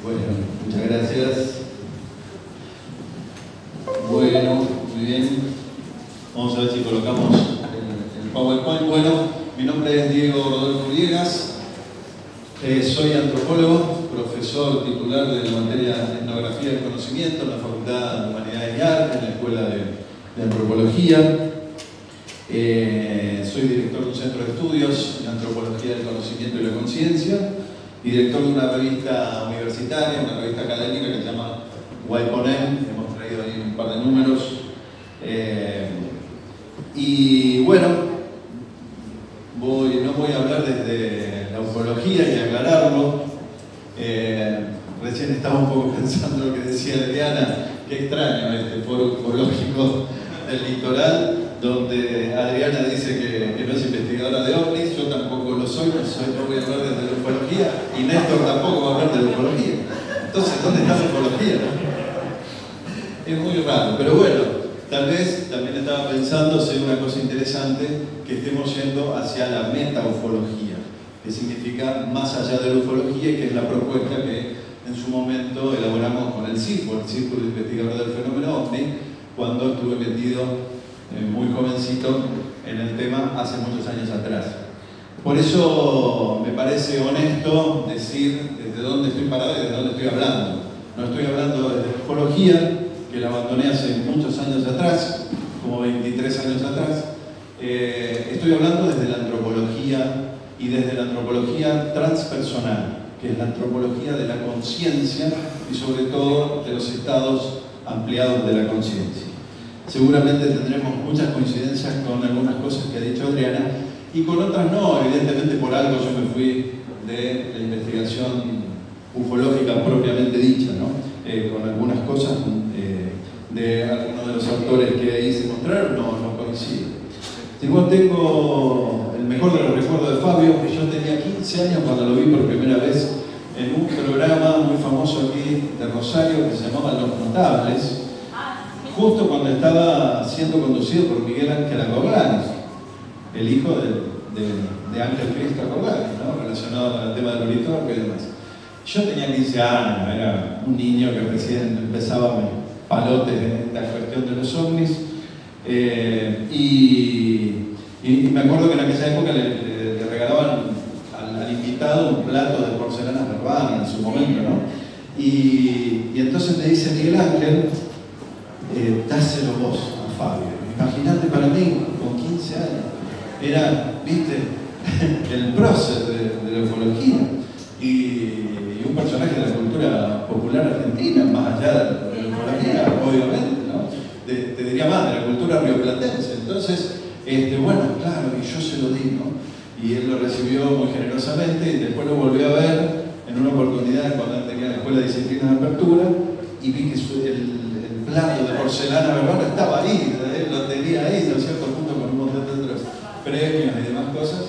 Bueno, muchas gracias. Bueno, muy bien. Vamos a ver si colocamos el PowerPoint. Bueno, mi nombre es Diego Rodolfo Villegas. Soy antropólogo, profesor titular de la materia de Etnografía del Conocimiento en la Facultad de Humanidades y Artes, en la Escuela de Antropología. Soy director de un centro de estudios en Antropología del Conocimiento y la Conciencia y director de una revista universitaria, una revista académica que se llama Waiponen. Hemos traído ahí un par de números. Y bueno, no voy a hablar desde la ufología y aclararlo. Recién estaba un poco pensando lo que decía Adriana, qué extraño este foro ufológico del litoral, donde Adriana dice que no es investigadora de ovnis. Yo tampoco lo soy, no voy a hablar desde la ufología, y Néstor tampoco va a hablar de la ufología. Entonces, ¿dónde está la ufología? Es muy raro, pero bueno, tal vez también estaba pensando, sería una cosa interesante que estemos yendo hacia la metaufología, que significa más allá de la ufología, y que es la propuesta que en su momento elaboramos con el CIFO, el Círculo de Investigadores del Fenómeno OVNI, cuando estuve metido muy jovencito en el tema hace muchos años atrás. Por eso me parece honesto decir desde dónde estoy parado y desde dónde estoy hablando. No estoy hablando desde la ufología, que la abandoné hace muchos años atrás, como 23 años atrás. Estoy hablando desde la antropología, y desde la antropología transpersonal, que es la antropología de la conciencia y sobre todo de los estados ampliados de la conciencia. Seguramente tendremos muchas coincidencias con algunas cosas que ha dicho Adriana, y con otras no. Evidentemente, por algo yo me fui de la investigación ufológica propiamente dicha, ¿no? Con algunas cosas de algunos de los autores que ahí se mostraron no coinciden. Igual tengo el mejor de los recuerdos de Fabio, que yo tenía 15 años cuando lo vi por primera vez en un programa muy famoso aquí de Rosario que se llamaba Los Notables, justo cuando estaba siendo conducido por Miguel Ángel Acoglanes, el hijo de Ángel Cristo Acoglanes, ¿no? Relacionado con el tema del ornitorrinco y demás. Yo tenía 15 años, era un niño que recién empezaba mis palotes en esta cuestión de los ovnis, y me acuerdo que en aquella época le regalaban al invitado un plato de porcelana Verbania en su momento, ¿no? Y entonces me dice Miguel Ángel, dáselo vos a Fabio. Imagínate, para mí, con 15 años, era, viste, el prócer de la ufología y un personaje de la cultura popular argentina, más allá de la ufología, obviamente, ¿no? Te diría más, de la cultura rioplatense. Entonces, bueno, claro, y yo se lo di, ¿no? Y él lo recibió muy generosamente, y después lo volví a ver en una oportunidad cuando él tenía la Escuela de Disciplinas de Apertura, y vi que el plato de porcelana verbal estaba ahí, él lo tenía ahí, ¿no es cierto?, junto con un montón de otros premios y demás cosas.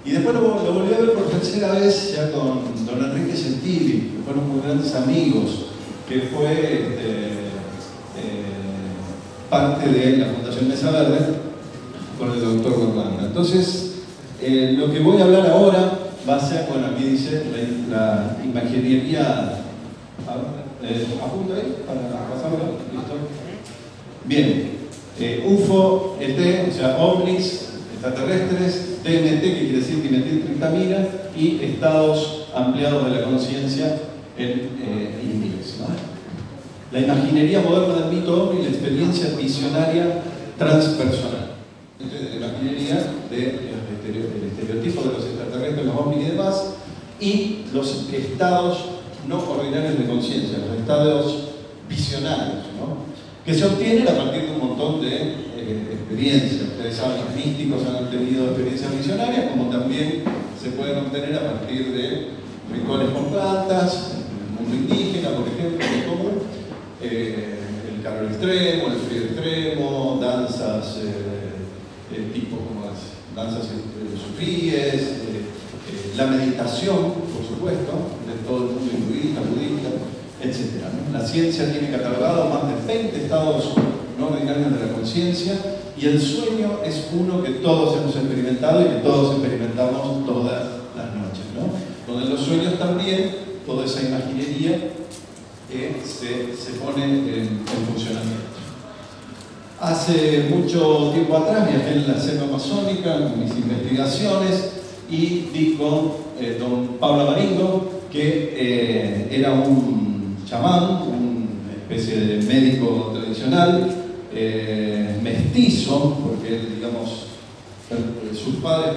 Y después lo volví a ver por tercera vez, ya con don Enrique Gentili, que fueron muy grandes amigos, que fue parte de la Fundación Mesa Verde, con el doctor Gordana. Entonces, lo que voy a hablar ahora va a ser, bueno, aquí dice la imaginería. ¿Apunto ahí para pasarlo? ¿Listo? Bien. UFO, ET, o sea, ovnis, extraterrestres, DMT, que quiere decir dimetiltriptamina, y estados ampliados de la conciencia en inglés, ¿no? La imaginería moderna del mito ovni y la experiencia visionaria transpersonal. Entonces, la imaginería del estereotipo de los extraterrestres, los ovnis y demás, y los estados no ordinarios de conciencia, los estados visionarios, ¿no? Que se obtienen a partir de un montón de experiencias. Ustedes saben, los místicos han tenido experiencias visionarias, como también se pueden obtener a partir de rituales con plantas, el mundo indígena, por ejemplo, como el calor extremo, el frío extremo, danzas tipo como las danzas sufíes, la meditación, por supuesto, de todo el mundo hinduista, budista, etc. ¿no? La ciencia tiene catalogado más de 20 estados no ordinarios de la conciencia, y el sueño es uno que todos hemos experimentado y que todos experimentamos todas las noches, ¿no? Donde los sueños también toda esa imaginería se pone en funcionamiento. Hace mucho tiempo atrás viajé en la selva amazónica en mis investigaciones y di con don Pablo Amaringo, que era un chamán, una especie de médico tradicional, mestizo, porque él, digamos, sus padres,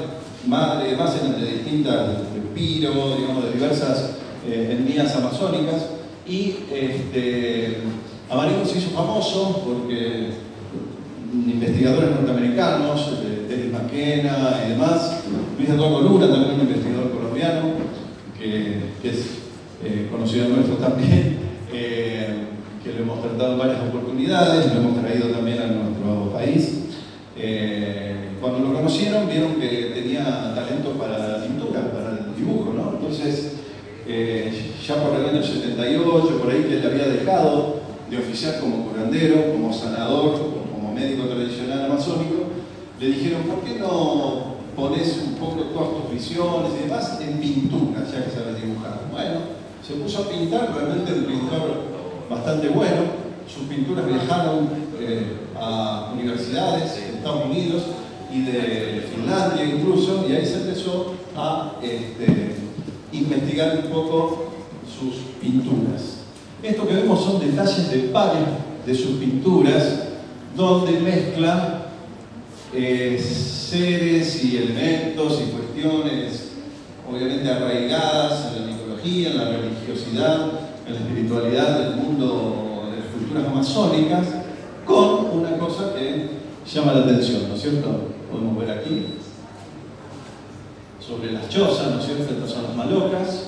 madre y demás eran de distintas, de Piro, digamos, de diversas etnias amazónicas, y Amaringo se hizo famoso porque investigadores norteamericanos, Dennis McKenna y demás, Luis Eduardo Luna, también un investigador colombiano, que es conocido nuestro también, que lo hemos tratado en varias oportunidades, lo hemos traído también a nuestro país. Cuando lo conocieron, vieron que tenía talento para la pintura, para el dibujo, ¿no? Entonces, ya por el año 78, por ahí que él había dejado de oficiar como curandero, como sanador, como médico tradicional amazónico, le dijeron, ¿por qué no pones un poco todas tus visiones y demás en pintura, ya que sabes dibujar? Bueno, se puso a pintar, realmente un pintor bastante bueno. Sus pinturas viajaron a universidades de Estados Unidos y de Finlandia incluso, y ahí se empezó a investigar un poco sus pinturas. Esto que vemos son detalles de varias de sus pinturas, donde mezcla seres y elementos y cuestiones obviamente arraigadas en la mitología, en la religiosidad, en la espiritualidad del mundo de las culturas amazónicas, con una cosa que llama la atención, ¿no es cierto? Podemos ver aquí sobre las chozas, ¿no es cierto? Estas son las malocas,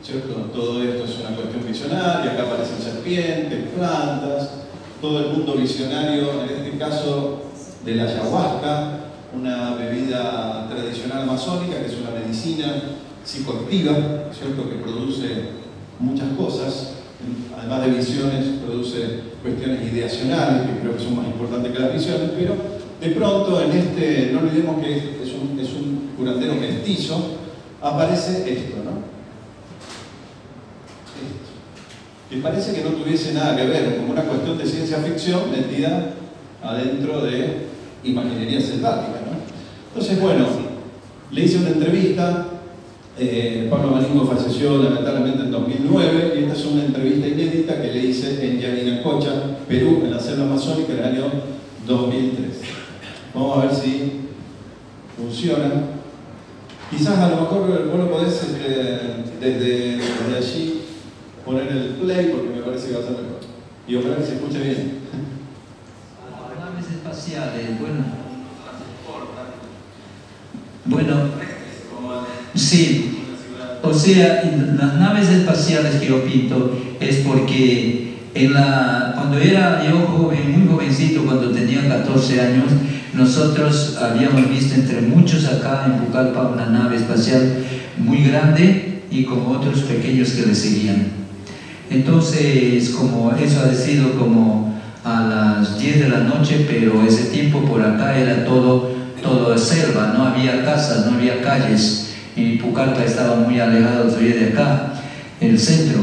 ¿cierto? Todo esto es una cuestión visionaria, acá aparecen serpientes, plantas, todo el mundo visionario, en este caso de la ayahuasca, una bebida tradicional amazónica que es una medicina psicoactiva, ¿cierto? Que produce muchas cosas, además de visiones, produce cuestiones ideacionales, que creo que son más importantes que las visiones, pero de pronto en no olvidemos que es un curandero mestizo, aparece esto, ¿no? Que parece que no tuviese nada que ver, como una cuestión de ciencia ficción metida adentro de imaginería selvática, ¿no? Entonces, bueno, le hice una entrevista, Pablo Amaringo falleció lamentablemente en 2009, y esta es una entrevista inédita que le hice en Yarinacocha, Perú, en la selva amazónica, en el año 2003. Vamos a ver si funciona. Quizás a lo mejor vos lo podés desde allí poner el play, porque me parece que va a ser mejor. Y ojalá que se escuche bien. Naves espaciales, bueno, sí, o sea, las naves espaciales que yo pinto es porque cuando era yo joven, muy jovencito, cuando tenía 14 años, nosotros habíamos visto entre muchos acá en Pucallpa una nave espacial muy grande y con otros pequeños que le seguían. Entonces, como eso ha sido como a las 10 de la noche, pero ese tiempo por acá era todo selva, no había casas, no había calles, y Pucallpa estaba muy alejado todavía de acá, el centro.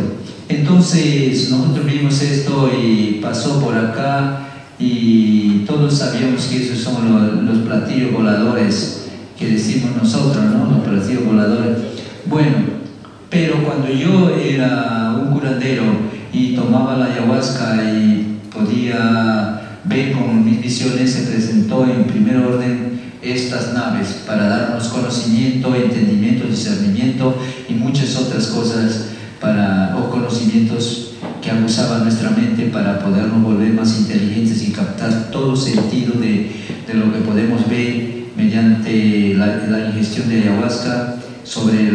Entonces nosotros vimos esto y pasó por acá y todos sabíamos que esos son los platillos voladores que decimos nosotros, ¿no? Los platillos voladores. Bueno, pero cuando yo era un curandero y tomaba la ayahuasca y podía ver con mis visiones, se presentó en primer orden estas naves para darnos conocimiento, entendimiento, discernimiento y muchas otras cosas o conocimientos que abusaban nuestra mente para podernos volver más inteligentes y captar todo sentido de lo que podemos ver mediante la ingestión de ayahuasca sobre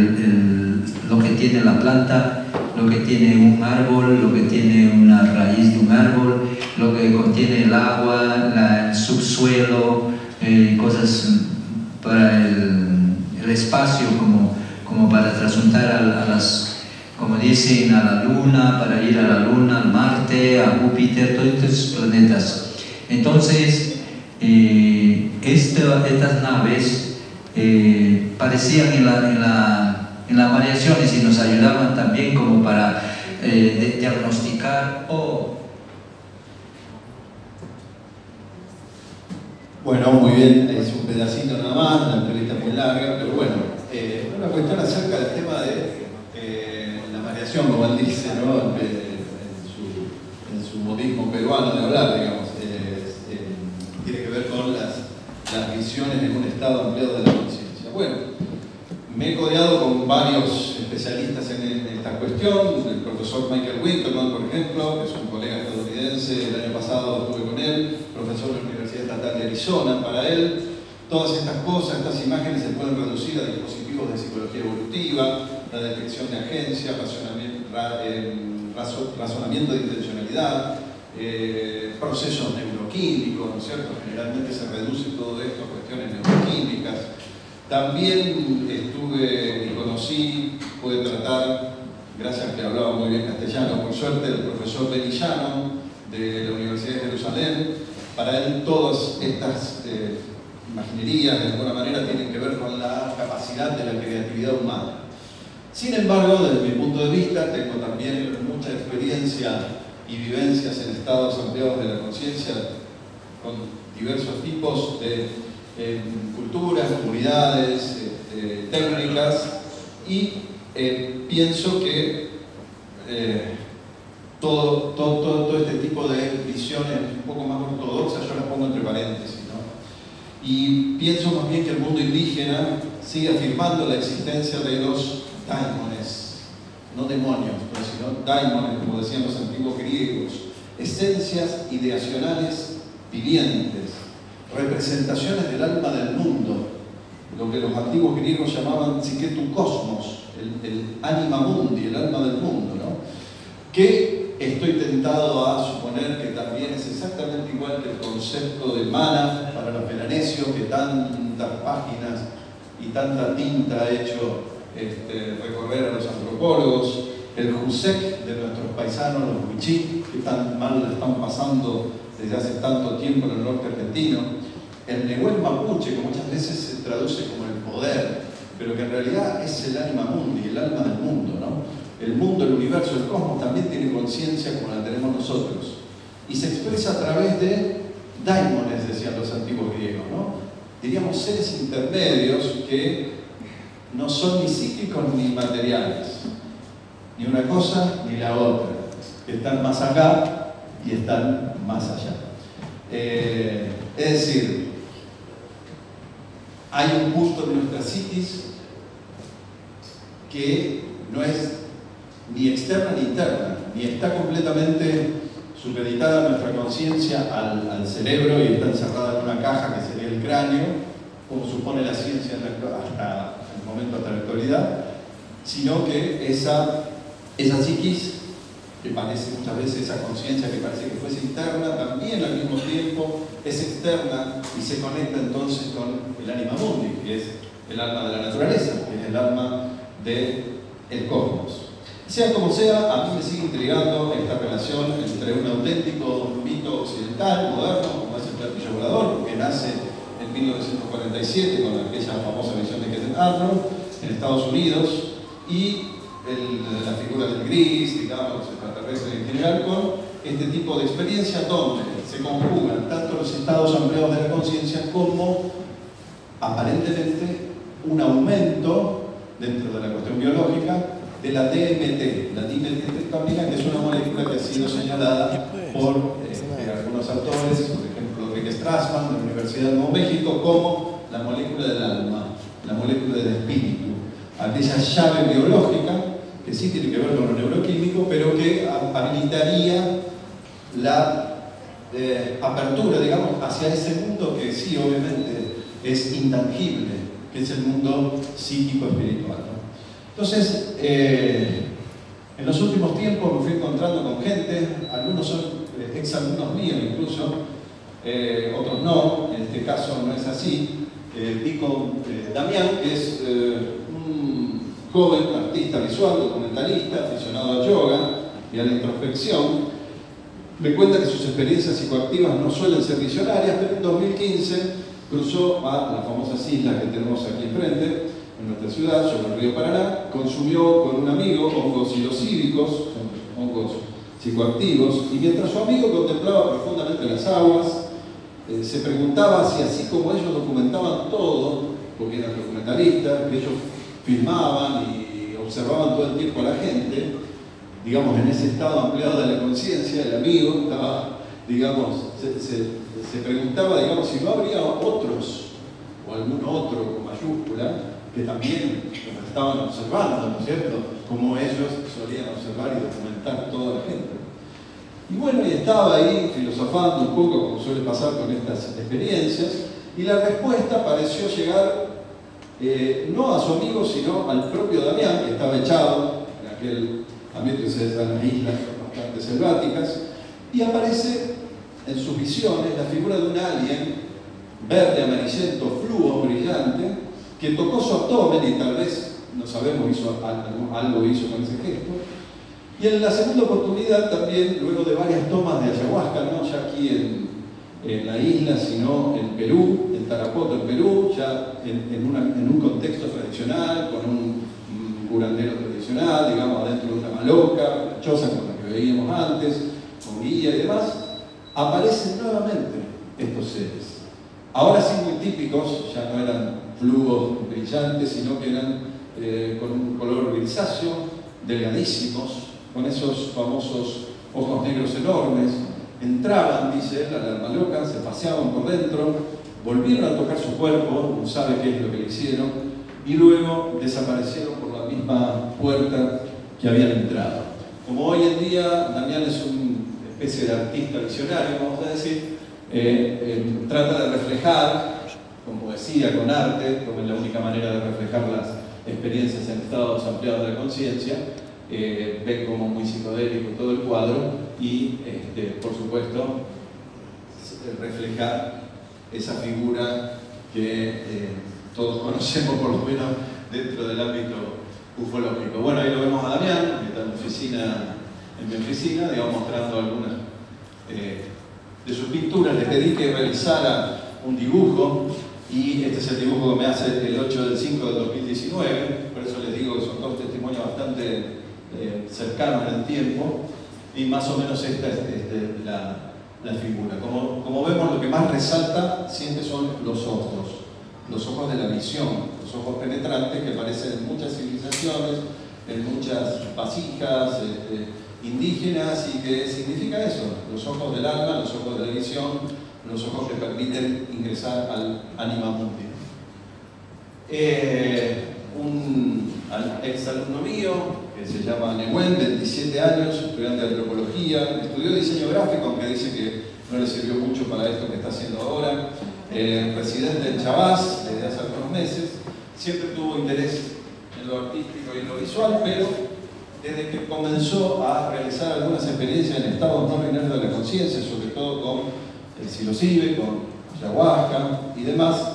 lo que tiene la planta, lo que tiene un árbol, lo que tiene una raíz de un árbol, lo que contiene el agua, el subsuelo, cosas para el espacio como para trasuntar a las, como dicen, a la luna, para ir a la luna, al Marte, a Júpiter, todos estos planetas. Entonces, estas naves parecían en la marea variaciones y nos ayudaban también como para diagnosticar o... Bueno, muy bien, es un pedacito nada más, la entrevista es muy larga, pero bueno, una cuestión acerca del tema de la variación, como él dice, ¿no? En su modismo peruano de hablar, digamos, tiene que ver con las visiones en un estado ampliado de la conciencia. Bueno, me he codeado con varios especialistas en esta cuestión, el profesor Michael Winterman, por ejemplo, que es un colega estadounidense, el año pasado estuve con él, profesor de la Universidad Estatal de Arizona. Para él, todas estas cosas, estas imágenes se pueden reducir a dispositivos de psicología evolutiva, la detección de agencia, razonamiento de intencionalidad, procesos neuroquímicos, ¿no es cierto? Generalmente se reduce todo esto a cuestiones neuroquímicas. También estuve y conocí, pude tratar, gracias a que hablaba muy bien castellano, por suerte, el profesor Benny Shannon de la Universidad de Jerusalén. Para él todas estas imaginerías de alguna manera tienen que ver con la capacidad de la creatividad humana. Sin embargo, desde mi punto de vista, tengo también mucha experiencia y vivencias en estados ampliados de la conciencia con diversos tipos de culturas, comunidades, técnicas, y pienso que todo este tipo de visiones un poco más ortodoxas yo las pongo entre paréntesis, ¿no? Y pienso más bien que el mundo indígena sigue afirmando la existencia de los daimones, no demonios, sino daimones, como decían los antiguos griegos, esencias ideacionales vivientes, representaciones del alma del mundo, lo que los antiguos griegos llamaban psique tu cosmos, el anima mundi, el alma del mundo, ¿no? Que estoy tentado a suponer que también es exactamente igual que el concepto de mana para los melanesios, que tantas páginas y tanta tinta ha hecho recorrer a los antropólogos, el Jusek de nuestros paisanos, los Wichí, que tan mal la están pasando desde hace tanto tiempo en el norte argentino, el Nehuel Mapuche, que muchas veces se traduce como el poder, pero que en realidad es el anima mundi, el alma del mundo, ¿no? El mundo, el universo, el cosmos también tiene conciencia como la tenemos nosotros. Y se expresa a través de daimones, decían los antiguos griegos, ¿no? Diríamos seres intermedios que no son ni psíquicos ni materiales, ni una cosa ni la otra, que están más acá y están más allá. Es decir, hay un punto en nuestra psiquis que no es ni externa ni interna, ni está completamente supeditada a nuestra conciencia al cerebro y está encerrada en una caja que sería el cráneo, como supone la ciencia hasta el momento, hasta la actualidad, sino que esa psiquis, que parece muchas veces, esa conciencia que parece que fuese interna, también al mismo tiempo es externa y se conecta entonces con el anima mundi, que es el alma de la naturaleza, que es el alma del cosmos. Sea como sea, a mí me sigue intrigando esta relación entre un auténtico mito occidental, moderno, como es el platillo volador, que nace en 1947 con aquella famosa visión de Kenneth Arnold en Estados Unidos, y la figura del gris, digamos, los extraterrestres en general, con este tipo de experiencias donde se conjugan tanto los estados ampliados de la conciencia como, aparentemente, un aumento dentro de la cuestión biológica de la DMT, la dimetiltriptamina, que es una molécula que ha sido señalada por algunos autores, por ejemplo Rick Strassman de la Universidad de Nuevo México, como la molécula del alma, la molécula del espíritu, aquella llave biológica que sí tiene que ver con lo neuroquímico, pero que habilitaría la apertura, digamos, hacia ese mundo que sí, obviamente, es intangible, que es el mundo psíquico-espiritual, ¿no? Entonces, en los últimos tiempos me fui encontrando con gente, algunos son exalumnos míos incluso, otros no, en este caso no es así. Vi con Damián, que es un joven artista visual, documentalista, aficionado al yoga y a la introspección. Me cuenta que sus experiencias psicoactivas no suelen ser visionarias, pero en 2015 cruzó a las famosas islas que tenemos aquí enfrente, en nuestra ciudad, sobre el río Paraná, consumió con un amigo hongos psilocíbicos, hongos psicoactivos, y mientras su amigo contemplaba profundamente las aguas, se preguntaba si así como ellos documentaban todo, porque eran documentalistas, que ellos filmaban y observaban todo el tiempo a la gente, digamos, en ese estado ampliado de la conciencia, el amigo estaba, digamos, se preguntaba, digamos, si no habría otros, o algún otro con mayúscula, que también nos estaban observando, ¿no es cierto?, como ellos solían observar y documentar toda la gente. Y bueno, y estaba ahí filosofando un poco, como suele pasar con estas experiencias, y la respuesta pareció llegar no a su amigo, sino al propio Damián, que estaba echado en aquel ambiente que se dan las islas bastante selváticas, y aparece en sus visiones la figura de un alien verde, amarillento, fluo, brillante, que tocó su abdomen y tal vez, no sabemos, algo hizo con ese gesto. Y en la segunda oportunidad también, luego de varias tomas de ayahuasca, no ya aquí en la isla, sino en Perú, en Tarapoto, en Perú, ya en un contexto tradicional, con un curandero tradicional, digamos, adentro de una maloca, una choza como la que veíamos antes, con guía y demás, aparecen nuevamente estos seres. Ahora sí muy típicos, ya no eran fluos brillantes, sino que eran con un color grisáceo, delgadísimos, con esos famosos ojos negros enormes. Entraban, dice él, a la alma loca, se paseaban por dentro, volvieron a tocar su cuerpo, no sabe qué es lo que le hicieron, y luego desaparecieron por la misma puerta que habían entrado. Como hoy en día Damián es una especie de artista visionario, vamos a decir, trata de reflejar, con poesía, con arte, como es la única manera de reflejar las experiencias en estados ampliados de la conciencia, ven como muy psicodélico todo el cuadro y, por supuesto, reflejar esa figura que todos conocemos, por lo menos dentro del ámbito ufológico. Bueno, ahí lo vemos a Damián, que está en mi oficina, digamos, mostrando algunas de sus pinturas. Le pedí que realizara un dibujo y este es el dibujo que me hace el 8 del 5 del 2019, por eso les digo que son dos testimonios bastante cercanos en el tiempo, y más o menos esta es la figura. Como vemos, lo que más resalta siempre son los ojos de la visión, los ojos penetrantes que aparecen en muchas civilizaciones, en muchas vasijas indígenas, y que significa eso, los ojos del alma, los ojos de la visión, los ojos que permiten ingresar al Anima Mundi. Un ex alumno mío, que se llama Nehuen, 27 años, estudiante de antropología, estudió diseño gráfico, aunque dice que no le sirvió mucho para esto que está haciendo ahora, residente en Chavás desde hace algunos meses, siempre tuvo interés en lo artístico y en lo visual, pero desde que comenzó a realizar algunas experiencias en estados no binarios de la conciencia, sobre todo con el psilocibe, con ayahuasca y demás,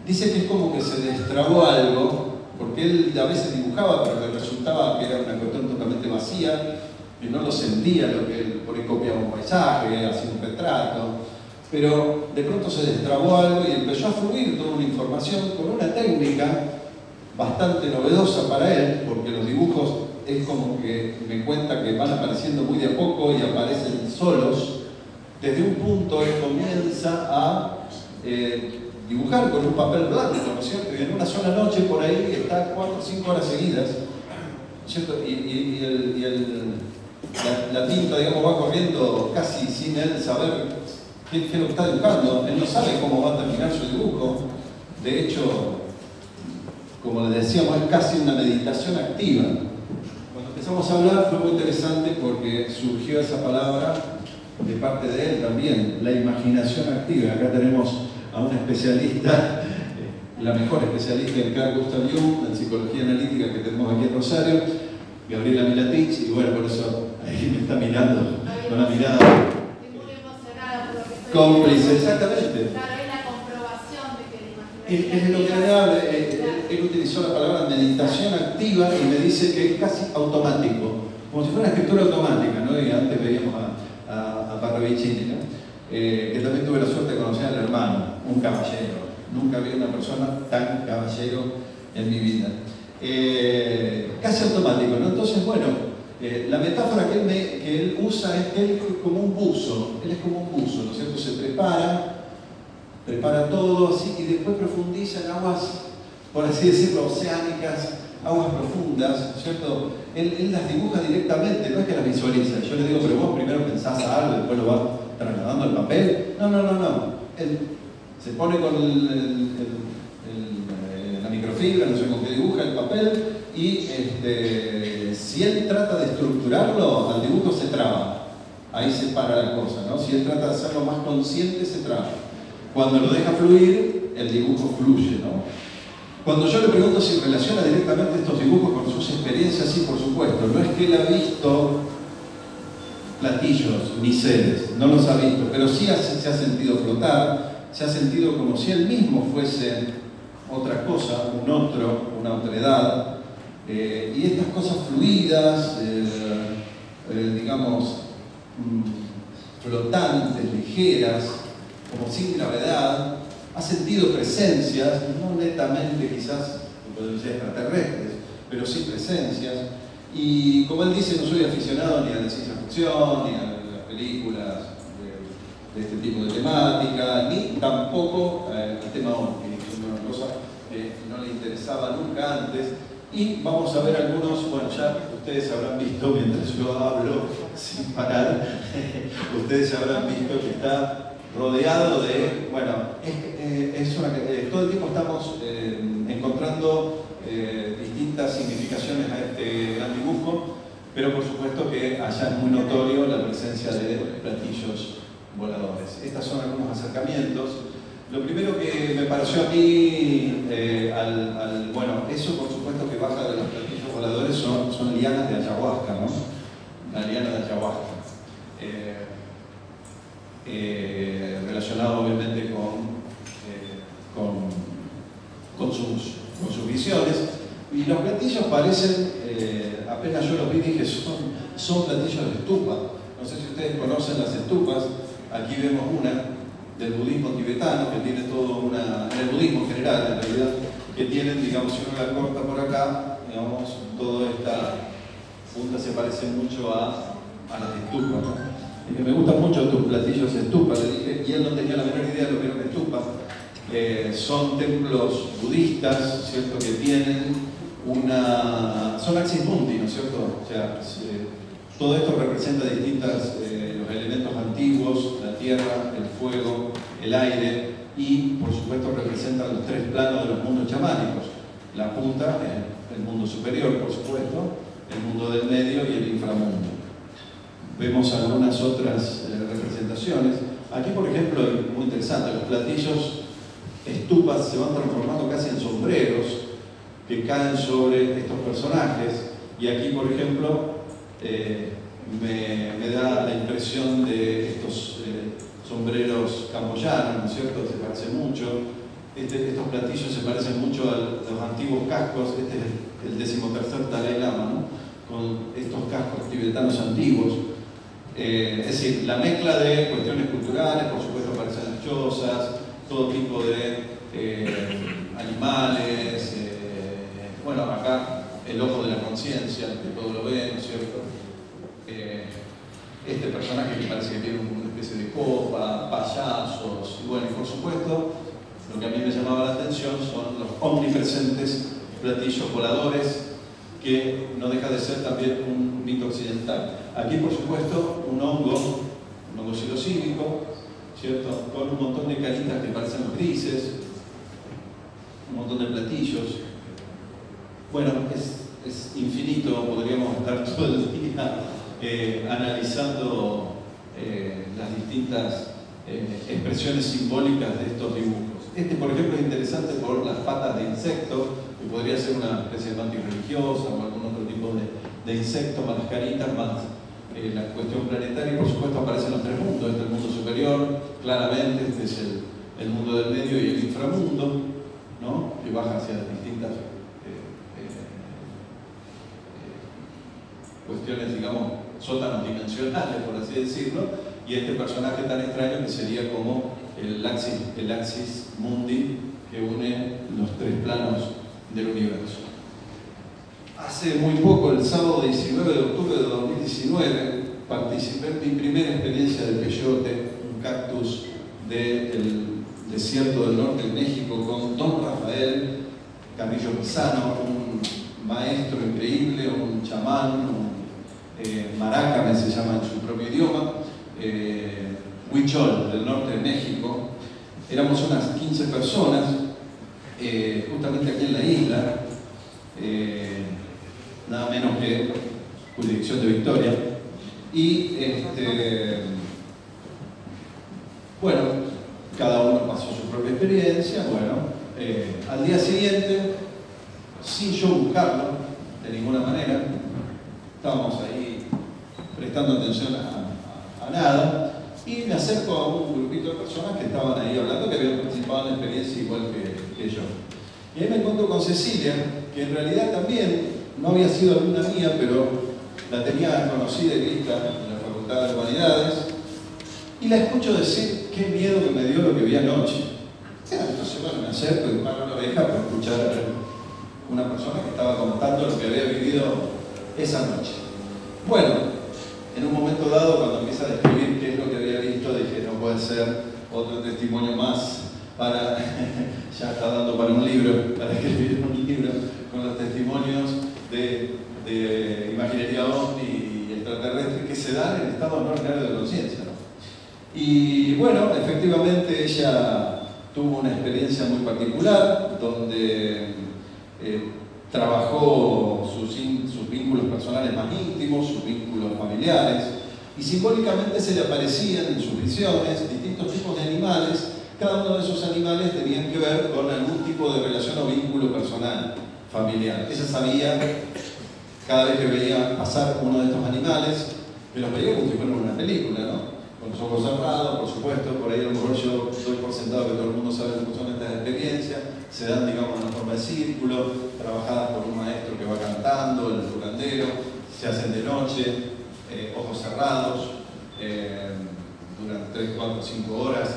dice que es como que se destrabó algo, porque él a veces dibujaba, pero le resultaba que era una cuestión totalmente vacía, que no lo sentía, lo que él por ahí copiaba un paisaje, hacía un retrato, pero de pronto se destrabó algo y empezó a fluir toda una información con una técnica bastante novedosa para él, porque los dibujos es como que me cuenta que van apareciendo muy de a poco y aparecen solos. Desde un punto él comienza a dibujar con un papel blanco, ¿no es cierto? Y en una sola noche por ahí está 4 o 5 horas seguidas, ¿no es cierto? Y la tinta, digamos, va corriendo casi sin él saber qué es lo que está dibujando. Él no sabe cómo va a terminar su dibujo. De hecho, como les decíamos, es casi una meditación activa. Cuando empezamos a hablar fue muy interesante porque surgió esa palabra de parte de él también, la imaginación activa. Acá tenemos a una especialista, la mejor especialista en Carl Gustav Jung, en psicología analítica que tenemos aquí en Rosario, Gabriela Milatich, y bueno, por eso ahí me está mirando con una mirada cómplice, exactamente. Claro, es la comprobación de que la imaginación. Es lo que le habla, él utilizó la palabra meditación activa y me dice que es casi automático, como si fuera una escritura automática, ¿no? Y antes veíamos a Parravicini, ¿no? Que también tuve la suerte de conocer al hermano, un caballero. Nunca vi una persona tan caballero en mi vida. Casi automático, ¿no? Entonces, bueno, la metáfora que él usa es que él es como un buzo, él es como un buzo, ¿no es cierto? Se prepara todo así y después profundiza en aguas, por así decirlo, oceánicas, aguas profundas, ¿cierto? Él las dibuja directamente, no es que las visualiza. Yo le digo, pero vos primero pensás a algo y después lo vas trasladando al papel. No. Él se pone con la microfibra, no sé con qué dibuja el papel, y si él trata de estructurarlo, al dibujo se traba. Ahí se para la cosa, ¿no? Si él trata de hacerlo más consciente, se traba. Cuando lo deja fluir, el dibujo fluye, ¿no? Cuando yo le pregunto si relaciona directamente estos dibujos con sus experiencias, sí, por supuesto. No es que él ha visto platillos ni seres, no los ha visto, pero sí se ha sentido flotar, se ha sentido como si él mismo fuese otra cosa, una otredad. Y estas cosas fluidas, digamos, flotantes, ligeras, como sin gravedad, ha sentido presencias, no netamente quizás extraterrestres, pero sí presencias. Y como él dice, no soy aficionado ni a la ciencia ficción, ni a las películas de este tipo de temática, ni tampoco al tema OVNI, que es una cosa que no le interesaba nunca antes. Y vamos a ver algunos, bueno, ya ustedes habrán visto, mientras yo hablo sin parar, ustedes ya habrán visto que está rodeado de, bueno, todo el tiempo estamos encontrando distintas significaciones a este gran dibujo, pero por supuesto que allá es muy notorio la presencia de platillos voladores. Estos son algunos acercamientos. Lo primero que me pareció a mí, bueno, eso por supuesto que baja de los platillos voladores son lianas de ayahuasca, ¿no? La liana de ayahuasca. Relacionado obviamente con sus visiones. Y los platillos parecen, apenas yo los vi dije, son platillos de estupa. No sé si ustedes conocen las estupas. Aquí vemos una del budismo tibetano, que tiene todo en el budismo en general, en realidad, que tienen, digamos, si uno la corta por acá, digamos, toda esta punta se parece mucho a las estupas, ¿no? Y que me gustan mucho tus platillos estupa, le dije, y él no tenía la menor idea de lo que eran estupas. Son templos budistas, ¿cierto?, que tienen son axis mundi, ¿no es cierto? O sea, todo esto representa distintos los elementos antiguos, la tierra, el fuego, el aire, y por supuesto representan los tres planos de los mundos chamánicos. La punta, el mundo superior, por supuesto, el mundo del medio y el inframundo. Vemos algunas otras representaciones. Aquí, por ejemplo, es muy interesante, los platillos estupas se van transformando casi en sombreros que caen sobre estos personajes. Y aquí, por ejemplo, me da la impresión de estos sombreros camboyanos, ¿no es cierto? Se parecen mucho. Estos platillos se parecen mucho a los antiguos cascos. Este es el 13º Dalai Lama, ¿no? Con estos cascos tibetanos antiguos. Es decir, la mezcla de cuestiones culturales, por supuesto aparecen las chozas, todo tipo de animales, bueno, acá el ojo de la conciencia, que todo lo ve, ¿no es cierto? Este personaje que parece que tiene una especie de copa, payasos, y bueno, y por supuesto, lo que a mí me llamaba la atención son los omnipresentes platillos voladores, que no deja de ser también un mito occidental. Aquí, por supuesto, un hongo psilocíbico, ¿cierto?, con un montón de caritas que parecen los grises, un montón de platillos. Bueno, es infinito, podríamos estar todo el día analizando las distintas expresiones simbólicas de estos dibujos. Este, por ejemplo, es interesante por las patas de insecto, que podría ser una especie de mantis religiosa o algún otro tipo de insecto, más las caritas, más la cuestión planetaria. Y por supuesto aparecen los tres mundos. Este es el mundo superior, claramente, este es el mundo del medio y el inframundo, ¿no?, que baja hacia distintas cuestiones, digamos, sótanos dimensionales, por así decirlo, y este personaje tan extraño que sería como el axis mundi que une los tres planos del universo. Hace muy poco, el sábado 19 de octubre de 2019, participé en mi primera experiencia de peyote, un cactus del desierto del norte de México, con don Rafael Carrillo Pisano, un maestro increíble, un chamán, marácame se llama en su propio idioma, huichol del norte de México. Éramos unas 15 personas, justamente aquí en la isla, nada menos que jurisdicción de Victoria. Y bueno, cada uno pasó su propia experiencia. Bueno, al día siguiente, sin yo buscarlo de ninguna manera, estábamos ahí prestando atención a nada, y me acerco a un grupito de personas que estaban ahí hablando, que habían participado en la experiencia igual que yo. Y ahí me encuentro con Cecilia, que en realidad también no había sido alumna mía, pero la tenía conocida y vista en la Facultad de Humanidades, y la escucho decir qué miedo que me dio lo que vi anoche. Entonces, bueno, me acerco y paro la oreja para escuchar a una persona que estaba contando lo que había vivido esa noche. Bueno, en un momento dado, cuando empieza a describir qué es lo que había visto, dije, no puede ser otro testimonio más para... ya está dando para un libro, para escribir un libro con los testimonios de imaginería ovni y extraterrestre que se dan en estado no ordinario de conciencia, ¿no? Y bueno, efectivamente ella tuvo una experiencia muy particular donde trabajó sus vínculos personales más íntimos, sus vínculos familiares, y simbólicamente se le aparecían en sus visiones distintos tipos de animales. Cada uno de esos animales tenían que ver con algún tipo de relación o vínculo personal, familiar. Ella sabía, cada vez que veía pasar uno de estos animales, que los veía como si fueran una película, ¿no? Con los ojos cerrados, por supuesto, por ahí a lo mejor yo doy por sentado que todo el mundo sabe cómo son estas experiencias, se dan, digamos, en forma de círculo, trabajadas por un maestro que va cantando, el curandero, se hacen de noche, ojos cerrados, durante 3, 4, 5 horas,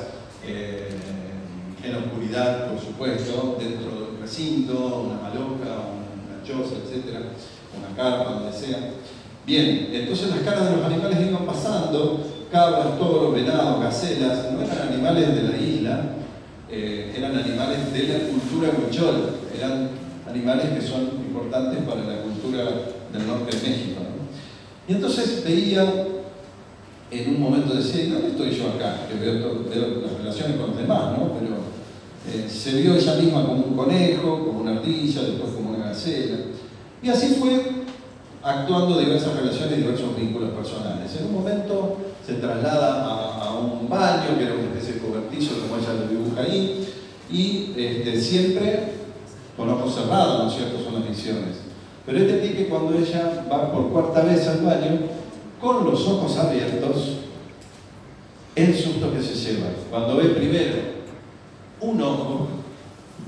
en la oscuridad, por supuesto, dentro de un recinto, una maloca, una choza, etc., una carpa, donde sea. Bien, entonces las caras de los animales iban pasando, cabras, toros, venados, gacelas, no eran animales de la isla, eran animales de la cultura huichol, eran animales que son importantes para la cultura del norte de México, ¿no? Y entonces veía, en un momento decía, ¿dónde estoy yo acá? Que veo las relaciones con los demás, ¿no? Pero se vio ella misma como un conejo, como una ardilla, después como una gacela. Y así fue actuando diversas relaciones y diversos vínculos personales. En un momento se traslada a un baño, que era una especie de cobertizo, como ella lo dibuja ahí, y siempre con ojos cerrados, ¿no es cierto?, son las visiones. Pero este pique, cuando ella va por cuarta vez al baño, con los ojos abiertos, el susto que se lleva. Cuando ve primero un ojo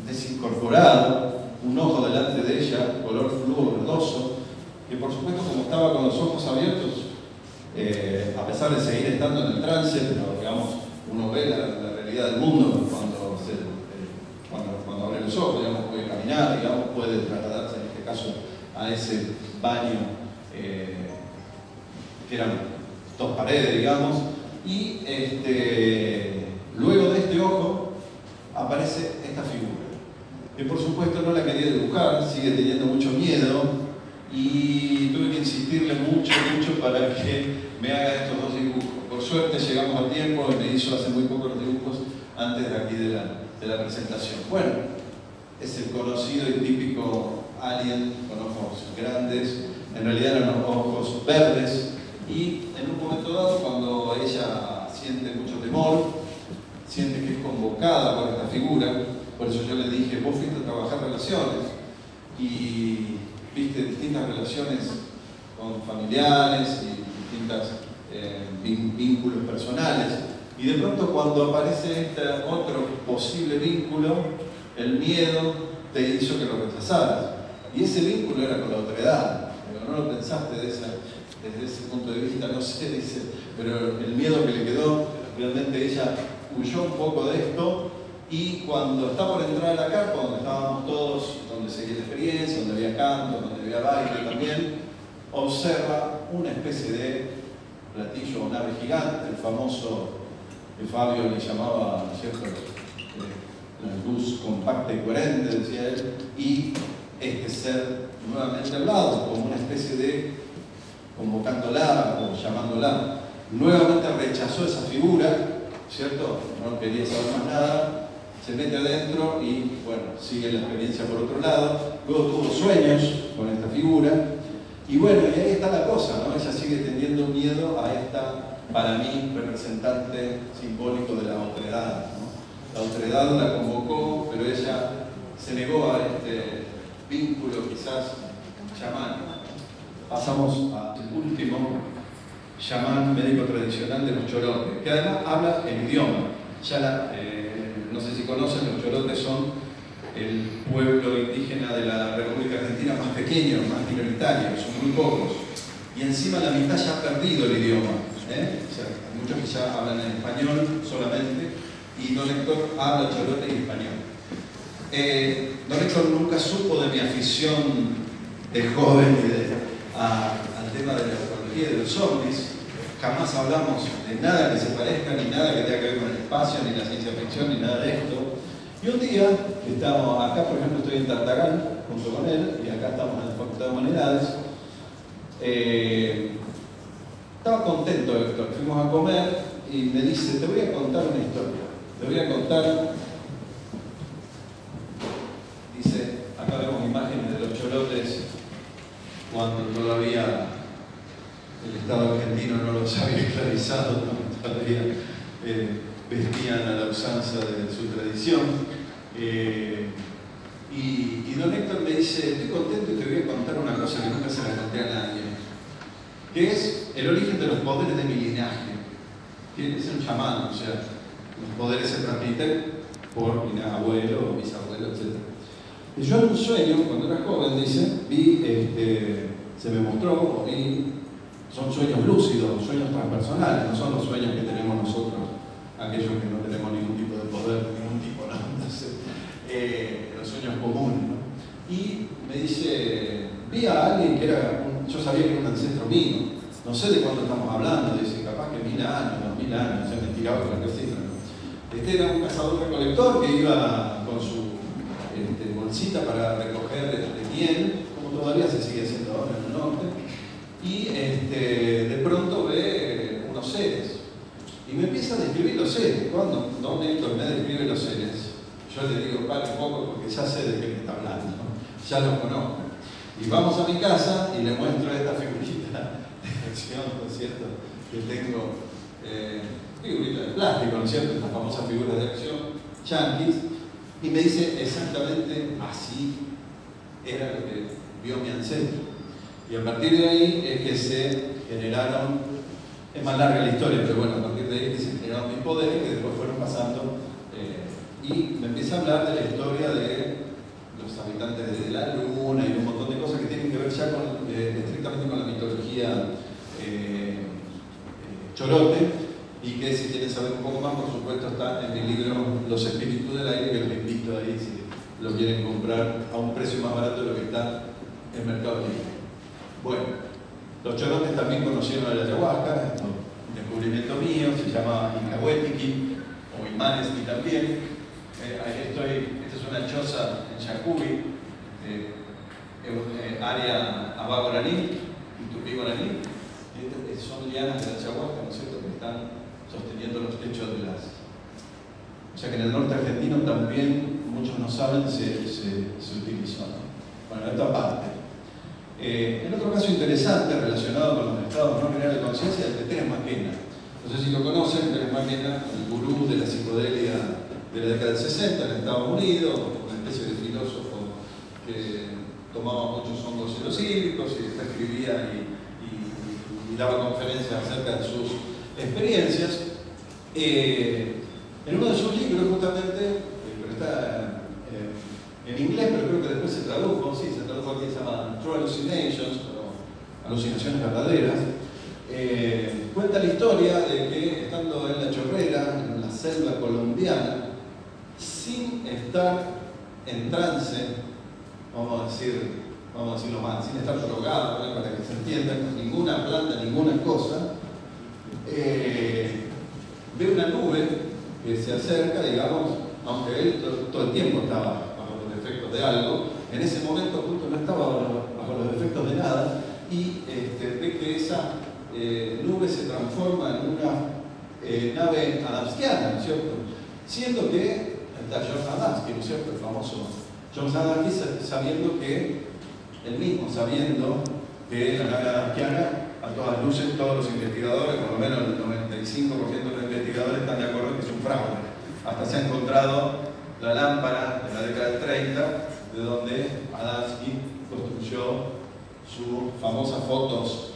desincorporado, un ojo delante de ella, color fluo verdoso, que por supuesto, como estaba con los ojos abiertos, a pesar de seguir estando en el trance, pero digamos, uno ve la realidad del mundo cuando abre los ojos, digamos, puede caminar, digamos, puede trasladarse en este caso a ese baño que eran 2 paredes, digamos, y luego de este ojo aparece esta figura, que por supuesto no la quería dibujar, sigue teniendo mucho miedo, y tuve que insistirle mucho para que me haga estos 2 dibujos. Por suerte llegamos a tiempo y me hizo hace muy poco los dibujos antes de aquí de la presentación. Bueno, es el conocido y típico alien con ojos grandes, en realidad eran ojos verdes, y en un momento dado, cuando ella siente mucho temor, siente que es convocada por esta figura, por eso yo le dije, vos fuiste a trabajar relaciones, y viste distintas relaciones con familiares y distintos vínculos personales, y de pronto cuando aparece este otro posible vínculo, el miedo te hizo que lo rechazaras, y ese vínculo era con la otredad, pero no lo pensaste desde ese punto de vista, no sé, dice, pero el miedo que le quedó, realmente ella huyó un poco de esto, y cuando está por entrar a la carpa, donde estábamos todos, donde donde seguía la experiencia, donde había canto, donde había baile también, observa una especie de platillo o nave gigante, el famoso que Fabio le llamaba, ¿no es cierto?, la luz compacta y coherente, decía él, y este ser nuevamente al lado, como una especie de convocándola o llamándola. Nuevamente rechazó esa figura, ¿cierto? No quería saber más nada, se mete adentro y, bueno, sigue la experiencia por otro lado. Luego tuvo sueños con esta figura, y bueno, y ahí está la cosa, ¿no? Ella sigue teniendo miedo a esta, para mí, representante simbólico de la otredad, ¿no? La otredad la convocó, pero ella se negó a este vínculo quizás chamánico. Pasamos al último chamán médico tradicional de los chorotes, que además habla el idioma. Ya no sé si conocen, los chorotes son el pueblo indígena de la República Argentina más pequeño, más minoritario, son muy pocos. Y encima la mitad ya ha perdido el idioma. O sea, hay muchos que ya hablan en español solamente, y don Héctor habla chorote y español. Don Héctor nunca supo de mi afición de joven al tema de la ufología y de los ovnis. Jamás hablamos de nada que se parezca, ni nada que tenga que ver con el espacio, ni la ciencia ficción, ni nada de esto. Y un día, estamos acá, por ejemplo, estoy en Tartagal junto con él, y acá estamos en la Facultad de Humanidades. Estaba contento Héctor, fuimos a comer y me dice, te voy a contar una historia. Te voy a contar, dice, acá vemos imágenes de los chorotes cuando todavía el Estado argentino no los había esclavizado, ¿no? Todavía vestían a la usanza de su tradición. Y don Héctor me dice, estoy contento y te voy a contar una cosa que nunca se la conté a nadie, que es el origen de los poderes de mi linaje, que es un chamán, o sea, los poderes se transmiten por mi abuelo, bisabuelo, etc. Y yo en un sueño, cuando era joven, dice, vi, se me mostró, vi, son sueños lúcidos, sueños transpersonales, no son los sueños que tenemos nosotros, aquellos que no tenemos ningún tipo de poder, ningún tipo, ¿no? Entonces, los sueños comunes, ¿no? Y me dice, vi a alguien que era, yo sabía que era un ancestro mío, no sé de cuándo estamos hablando, dice, capaz que 1000 años, 2000 años, o sea, me tiraba cualquier cifra, ¿no? Este era un cazador-recolector que iba con su bolsita para recoger miel, como todavía se sigue haciendo ahora en el norte, y de pronto ve unos seres. Y me empieza a describir los seres. Cuando don Héctor me describe los seres, yo le digo, para un poco porque ya sé de qué me está hablando, ¿no? Ya los conozco. Y vamos a mi casa y le muestro esta figurita de acción, ¿no es cierto? Que tengo, figurita de plástico, ¿no es cierto? Las famosas figuras de acción, yanquis, y me dice exactamente así era lo que vio mi ancestro. Y a partir de ahí es que se generaron, es más larga la historia, pero bueno, a partir de ahí es que se generaron mis poderes que después fueron pasando, y me empieza a hablar de la historia de los habitantes de la luna y un montón de cosas que tienen que ver ya con, estrictamente con la mitología chorote, y que si quieren saber un poco más, por supuesto, está en mi libro Los Espíritus del Aire, que los invito ahí si lo quieren comprar a un precio más barato de lo que está en Mercado Libre. Bueno, los chorotes también conocieron a la ayahuasca, un descubrimiento mío, se llama Incahuetiki o Imanesti también. Ahí estoy, esta es una choza en Yacubi, área Abá-Guaraní, Tupí-Guaraní. Son lianas de la ayahuasca, ¿no es cierto?, que están sosteniendo los techos de las... O sea que en el norte argentino también, muchos no saben, se utilizó, ¿no? Bueno, esto aparte. El otro caso interesante relacionado con los estados no generales de conciencia es el de Terence McKenna. No sé si lo conocen, Terence McKenna, el gurú de la psicodelia de la década del 60 en Estados Unidos, una especie de filósofo que tomaba muchos hongos psilocíbicos y después escribía y daba conferencias acerca de sus experiencias. En uno de sus libros, justamente, pero está en inglés, pero creo que después se tradujo, sí, se tradujo aquí, se llama True Hallucinations, o alucinaciones verdaderas. Cuenta la historia de que estando en la chorrera, en la selva colombiana, sin estar en trance, vamos a decirlo mal, sin estar drogado, ¿no? Para que se entienda, ninguna planta, ninguna cosa, ve una nube que se acerca, digamos, aunque él todo el tiempo estaba bajo los efectos de algo, en ese momento justo no estaba bajo los efectos de nada, y ve que esa nube se transforma en una nave adamskiana, ¿no es cierto? Siendo que está John Adamski, ¿no es cierto? El famoso John Adamski, sabiendo que, él mismo sabiendo que la nave adamskiana, a todas luces, todos los investigadores, por lo menos el 95% de los investigadores están de acuerdo en que es un fraude. Hasta se ha encontrado la lámpara de la década del 30, de donde Adamski construyó sus famosas fotos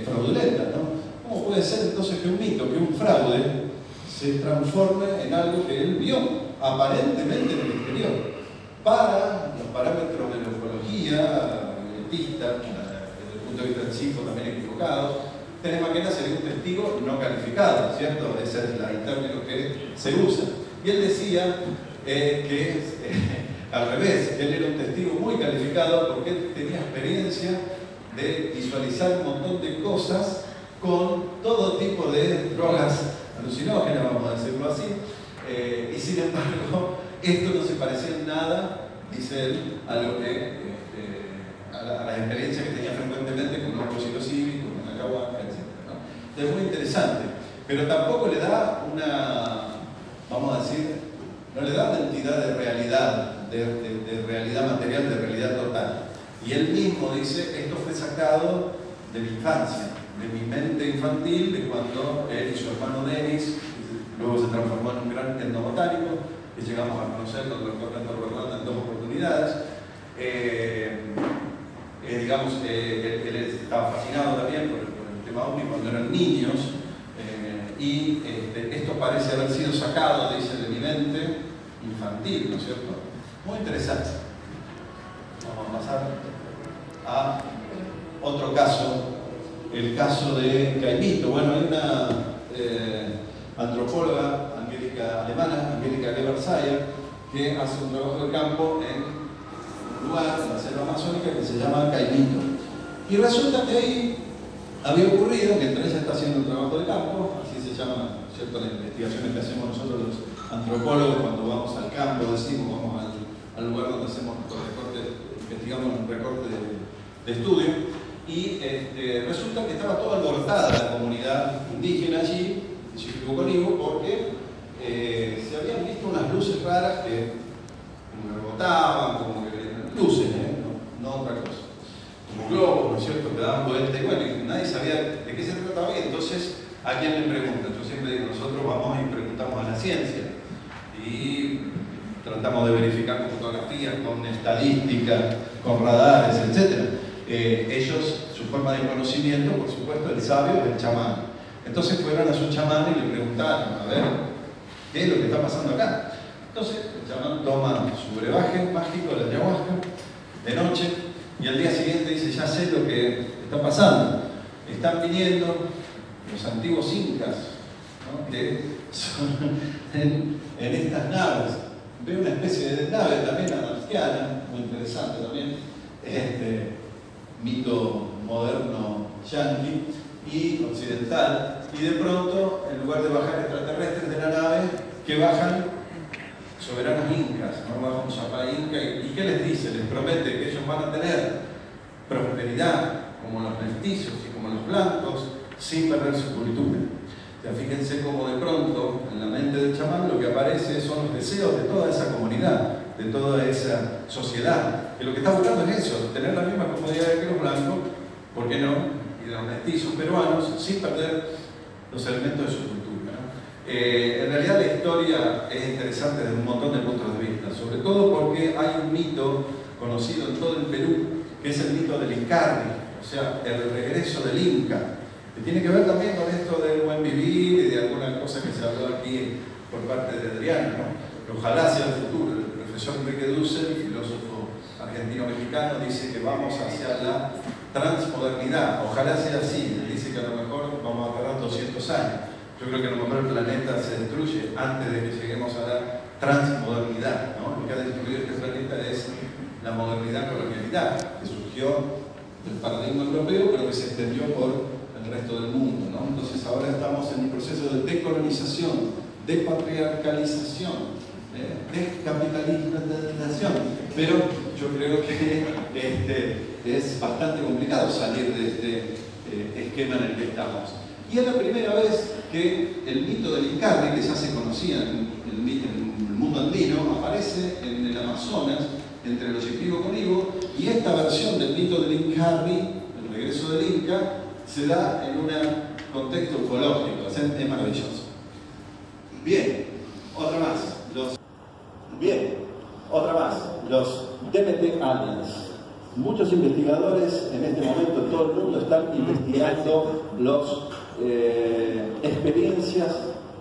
fraudulentas, ¿no? ¿Cómo puede ser entonces que un mito, que un fraude, se transforme en algo que él vio aparentemente en el exterior? Para los parámetros de la ufología, elitista, desde el punto de vista del psico también equivocado, Teres Maquena sería un testigo no calificado, ¿cierto? Ese es el término que se usa. Y él decía que al revés, él era un testigo muy calificado porque él tenía experiencia de visualizar un montón de cosas con todo tipo de drogas alucinógenas, vamos a decirlo así, y sin embargo esto no se parecía en nada, dice él, a lo que a las experiencias que tenía frecuentemente con los psilocibis, con la ayahuasca, etc., ¿no? Es muy interesante, pero tampoco le da una, vamos a decir, no le da una entidad de realidad, de realidad material, de realidad total. Y él mismo dice, esto fue sacado de mi infancia, de mi mente infantil, de cuando él y su hermano Denis, luego se transformó en un gran etnobotánico, que llegamos a conocer con el doctor Néstor Berlanda en 2 oportunidades. Digamos, él estaba fascinado también por el tema ovni cuando eran niños, y esto parece haber sido sacado, dice, de mi mente infantil, ¿no es cierto? Muy interesante. Vamos a pasar a otro caso, el caso de Caimito. Bueno, hay una antropóloga alemana, Angélica Geber-Sayer, que hace un trabajo de campo en un lugar, en la selva amazónica, que se llama Caimito. Y resulta que ahí había ocurrido, mientras ella está haciendo un trabajo de campo, así se llama, ¿cierto?, las investigaciones que hacemos nosotros los antropólogos cuando vamos al campo, decimos, vamos al lugar donde hacemos nuestros recortes, investigamos un recorte de estudio, y resulta que estaba toda alborotada la comunidad indígena allí, en Chiquibuconibu, porque se habían visto unas luces raras que rebotaban, como que luces, no otra cosa, como globos, ¿no es cierto?, que daban vuelta, y bueno, y nadie sabía de qué se trataba, y entonces ¿a quién le pregunta? Yo siempre digo, nosotros vamos y preguntamos a la ciencia, y tratamos de verificar con fotografías, con estadística, con radares, etc. Ellos, su forma de conocimiento, por supuesto, el sabio es el chamán. Entonces fueron a su chamán y le preguntaron, a ver, ¿qué es lo que está pasando acá? Entonces el chamán toma su brebaje mágico de la ayahuasca de noche y al día siguiente dice, ya sé lo que está pasando. Están viniendo los antiguos incas, ¿no?, que son en estas naves. Ve una especie de nave también adamskiana, muy interesante también, mito moderno yanqui y occidental, y de pronto, en lugar de bajar extraterrestres de la nave, que bajan soberanos incas, ¿no? Baja un chapá inca, y ¿qué les dice? Les promete que ellos van a tener prosperidad como los mestizos y como los blancos, sin perder su cultura. O sea, fíjense cómo de pronto en la mente del chamán lo que aparece son los deseos de toda esa comunidad, de toda esa sociedad, que lo que está buscando es eso, tener la misma comodidad que los blancos, ¿por qué no?, y de los mestizos peruanos, sin perder los elementos de su cultura, ¿no? En realidad la historia es interesante desde un montón de puntos de vista, sobre todo porque hay un mito conocido en todo el Perú, que es el mito del Incarri, o sea, el regreso del Inca, que tiene que ver también con esto del buen vivir y de alguna cosa que se habló aquí por parte de Adriana, ¿no? Ojalá sea el futuro. El profesor Enrique Dussel, filósofo argentino-mexicano, dice que vamos hacia la transmodernidad. Ojalá sea así. Él dice que a lo mejor vamos a tardar 200 años. Yo creo que a lo mejor el planeta se destruye antes de que lleguemos a la transmodernidad, ¿no? Lo que ha destruido este planeta es la modernidad colonialidad, que surgió del paradigma europeo, pero que se extendió por el resto del mundo, ¿no? Entonces ahora estamos en un proceso de decolonización, despatriarcalización, descapitalización, pero yo creo que es bastante complicado salir de este esquema en el que estamos. Y es la primera vez que el mito del Incarri, que ya se conocía en el mundo andino, aparece en el Amazonas, entre los Shipibo con Ibo, y esta versión del mito del Incarri, el regreso del Inca, se da en un contexto ufológico, es maravilloso. Bien, otra más. Los DMT Aliens. Muchos investigadores en este momento en todo el mundo están investigando las experiencias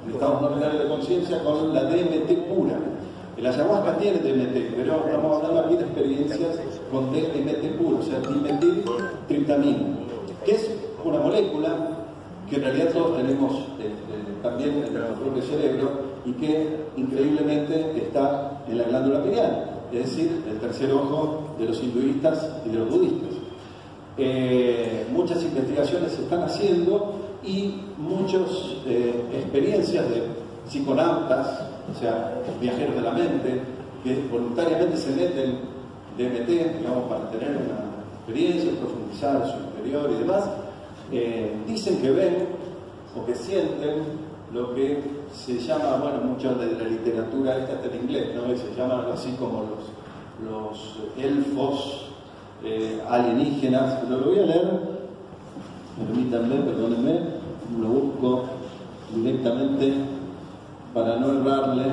de estados no binarios de conciencia con la DMT pura. El ayahuasca tiene DMT, pero estamos hablando aquí de experiencias con DMT puro, o sea, dimetiltriptamina, que es una molécula que en realidad todos tenemos también en nuestro propio cerebro y que increíblemente está en la glándula pineal, es decir, el tercer ojo de los hinduistas y de los budistas. Muchas investigaciones se están haciendo y muchas experiencias de psiconautas, o sea, viajeros de la mente, que voluntariamente se meten DMT, digamos, para tener una experiencia, profundizar en su interior y demás, dicen que ven o que sienten lo que se llama, bueno, mucho de la literatura esta está en inglés, ¿no? Se llaman algo así como los elfos alienígenas. Lo voy a leer, permítanme, perdónenme, lo busco directamente para no errarle.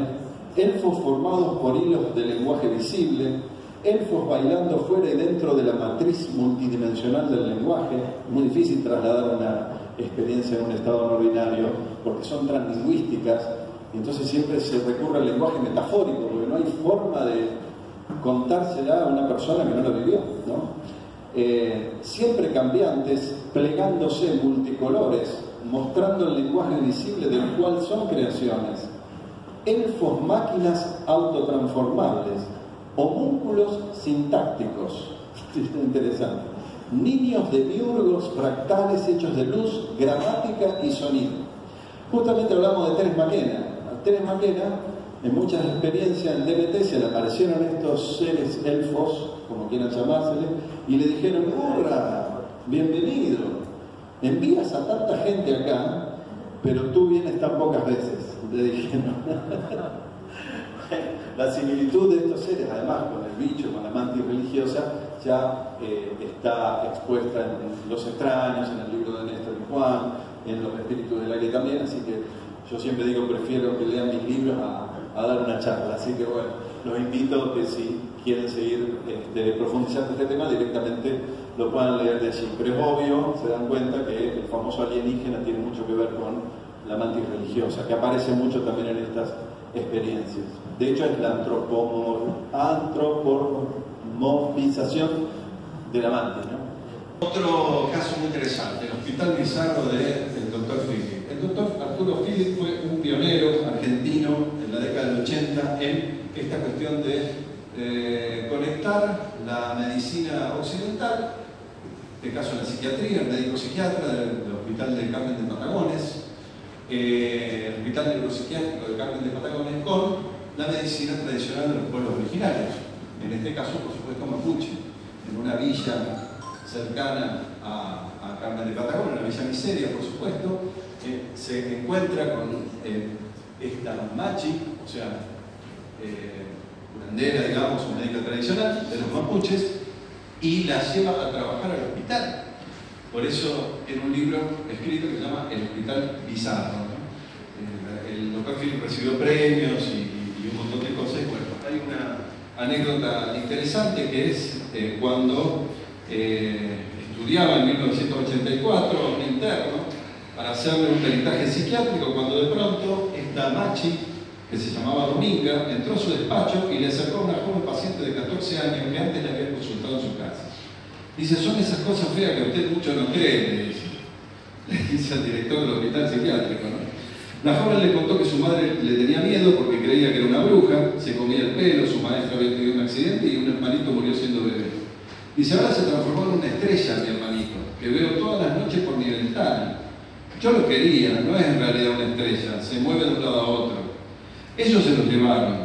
Elfos formados por hilos de lenguaje visible, elfos bailando fuera y dentro de la matriz multidimensional del lenguaje. Muy difícil trasladar una experiencia en un estado no binario porque son translingüísticas y entonces siempre se recurre al lenguaje metafórico porque no hay forma de contársela a una persona que no lo vivió, ¿no? Siempre cambiantes, plegándose multicolores, mostrando el lenguaje visible del cual son creaciones, elfos máquinas autotransformables, homúnculos sintácticos, interesante, niños demiurgos fractales hechos de luz, gramática y sonido. Justamente hablamos de Teres McKenna. A Teres McKenna, en muchas experiencias en DMT, se le aparecieron estos seres elfos, como quieran llamársele, y le dijeron: ¡hurra! ¡Bienvenido! Envías a tanta gente acá, pero tú vienes tan pocas veces, le dijeron. La similitud de estos seres, además, con el bicho, con la mantis religiosa, ya está expuesta en Los Extraños, en el libro de Néstor y Juan, en Los Espíritus del Aire también, así que yo siempre digo, prefiero que lean mis libros a dar una charla, así que bueno, los invito a que si quieren seguir profundizando este tema, directamente lo puedan leer de allí, pero es obvio, se dan cuenta que el famoso alienígena tiene mucho que ver con la mantis religiosa, que aparece mucho también en estas experiencias. De hecho, es la antropomorfización de la mantis, ¿no? Otro caso muy interesante, el Hospital Bizarro del Dr. Philip. El Dr. Arturo Philip fue un pionero argentino en la década del 80 en esta cuestión de conectar la medicina occidental, en este caso la psiquiatría, el médico psiquiatra del Hospital de Carmen de Patagones, el Hospital Neuropsiquiátrico de Carmen de Patagones, con la medicina tradicional de los pueblos originarios, en este caso, por supuesto, mapuche, en una villa cercana a Carmen de Patagones, una villa Miseria, por supuesto, se encuentra con esta machi, o sea, curandera, digamos, o médica tradicional de los mapuches, y la lleva a trabajar al hospital. Por eso tiene un libro escrito que se llama El Hospital Bizarro, ¿no? El doctor Philip recibió premios y un montón de cosas. Bueno, hay una anécdota interesante que es cuando estudiaba en 1984 un interno para hacerle un peritaje psiquiátrico, cuando de pronto esta machi, que se llamaba Dominga, entró a su despacho y le acercó a una joven paciente de 14 años que antes le había consultado en su casa. Dice: son esas cosas feas que usted mucho no cree, le dice al director del hospital psiquiátrico, ¿no? La joven le contó que su madre le tenía miedo porque creía que era una bruja, se comía el pelo, su maestra había tenido un accidente y un hermanito murió siendo bebé. Dice, ahora se transformó en una estrella mi hermanito, que veo todas las noches por mi ventana. Yo lo quería, no es en realidad una estrella, se mueve de un lado a otro. Ellos se los llevaron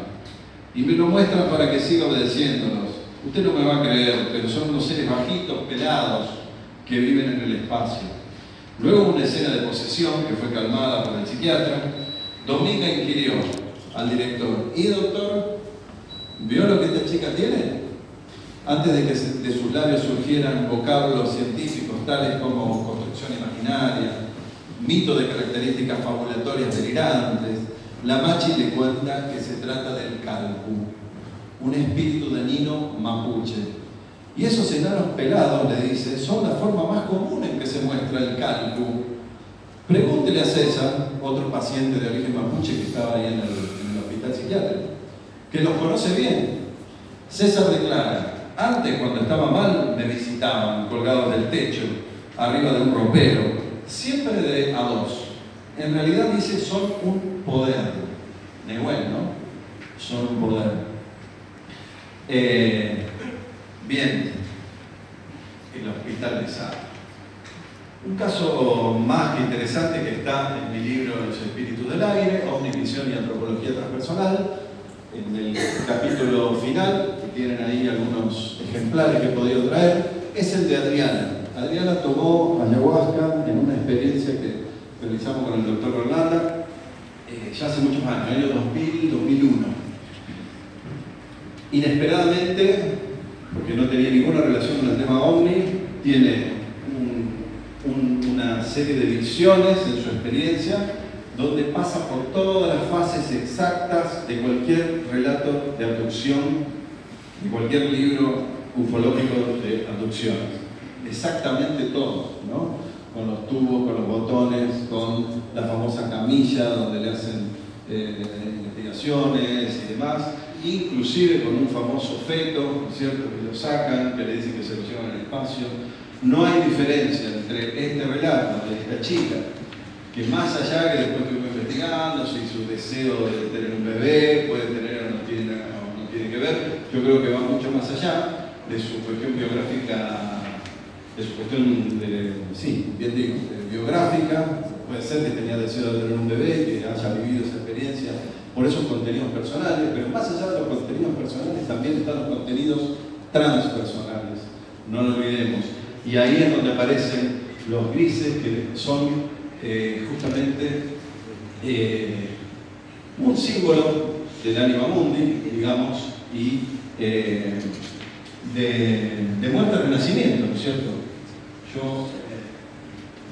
y me lo muestran para que siga obedeciéndolos. Usted no me va a creer, pero son unos seres bajitos, pelados, que viven en el espacio. Luego una escena de posesión que fue calmada por el psiquiatra. Dominga inquirió al director, ¿y doctor? ¿Vio lo que esta chica tiene? Antes de que de sus labios surgieran vocablos científicos tales como construcción imaginaria, mito de características fabulatorias delirantes, la Machi le cuenta que se trata del Calcu, un espíritu dañino mapuche. Y esos enanos pelados, le dice, son la forma más común en que se muestra el Calcu. Pregúntele a César, otro paciente de origen mapuche que estaba ahí en el hospital psiquiátrico, que los conoce bien. César declara, antes cuando estaba mal me visitaban colgados del techo, arriba de un ropero, siempre de a dos. En realidad dice, son un poder. Nehuel, ¿no? Son un poder. Bien, el hospital de Sá. Un caso más que interesante que está en mi libro Los espíritus del aire, Omnivisión y antropología transpersonal, en el capítulo final, que tienen ahí algunos ejemplares que he podido traer, es el de Adriana. Adriana tomó ayahuasca en una experiencia que realizamos con el doctor Orlando ya hace muchos años, en el año 2000, 2001. Inesperadamente, porque no tenía ninguna relación con el tema OVNI, tiene una serie de visiones en su experiencia donde pasa por todas las fases exactas de cualquier relato de abducción, de cualquier libro ufológico de abducciones. Exactamente todo, ¿no? Con los tubos, con los botones, con la famosa camilla donde le hacen investigaciones y demás, inclusive con un famoso feto, ¿cierto?, que lo sacan, que le dicen que se lo llevan al espacio. No hay diferencia entre este relato de esta chica, que más allá que después estuvimos investigando si su deseo de tener un bebé puede tener o no tiene que ver, yo creo que va mucho más allá de su cuestión biográfica, de su cuestión biográfica. Puede ser que tenía deseo de tener un bebé, que haya vivido esa experiencia por esos contenidos personales, pero más allá de los contenidos personales también están los contenidos transpersonales, no lo olvidemos. Y ahí es donde aparecen los grises, que son justamente un símbolo del anima mundi, digamos, y de muerte y renacimiento, ¿no es cierto? Yo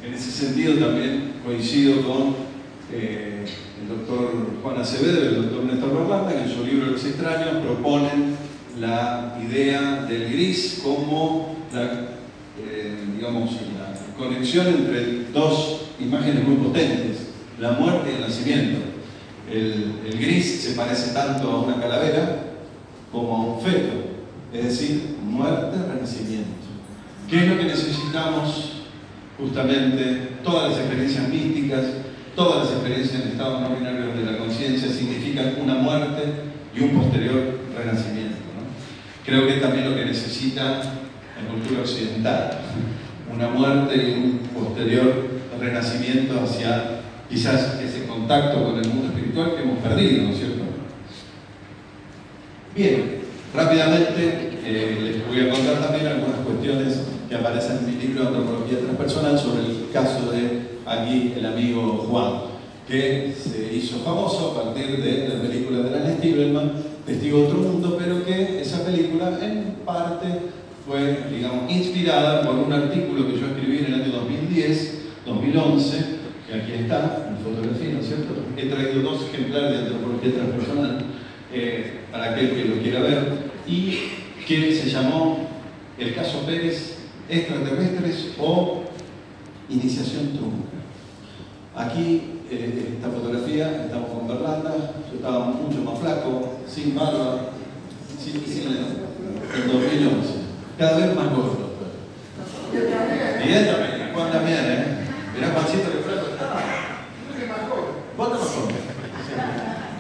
en ese sentido también coincido con el doctor Juan Acevedo y el doctor Néstor Berlanda, que en su libro Los extraños proponen la idea del gris como la conexión entre dos imágenes muy potentes, la muerte y el nacimiento. El gris se parece tanto a una calavera como a un feto, es decir, muerte, renacimiento. ¿Qué es lo que necesitamos? Justamente todas las experiencias místicas, todas las experiencias en estados no binarios de la conciencia significan una muerte y un posterior renacimiento, ¿no? Creo que es también lo que necesita la cultura occidental, una muerte y un posterior renacimiento hacia quizás ese contacto con el mundo espiritual que hemos perdido, ¿no es cierto? Bien, rápidamente les voy a contar también algunas cuestiones que aparecen en mi libro Antropología Transpersonal sobre el caso de aquí el amigo Juan, que se hizo famoso a partir de la película de Alex Tibelman, Testigo de otro mundo, pero que esa película en parte fue, digamos, inspirada por un artículo que yo escribí en el año 2010-2011, que aquí está, en fotografía, ¿no es cierto? He traído dos ejemplares de Antropología Transpersonal para aquel que lo quiera ver, y que se llamó El caso Pérez, extraterrestres o iniciación trunca. Aquí, esta fotografía, estamos con Berlanda, yo estaba mucho más flaco, sin barba, sin en 2011, cada vez más gordo. Y él también, Juan también, Mirá Juancito que flaco está. Voten los jóvenes.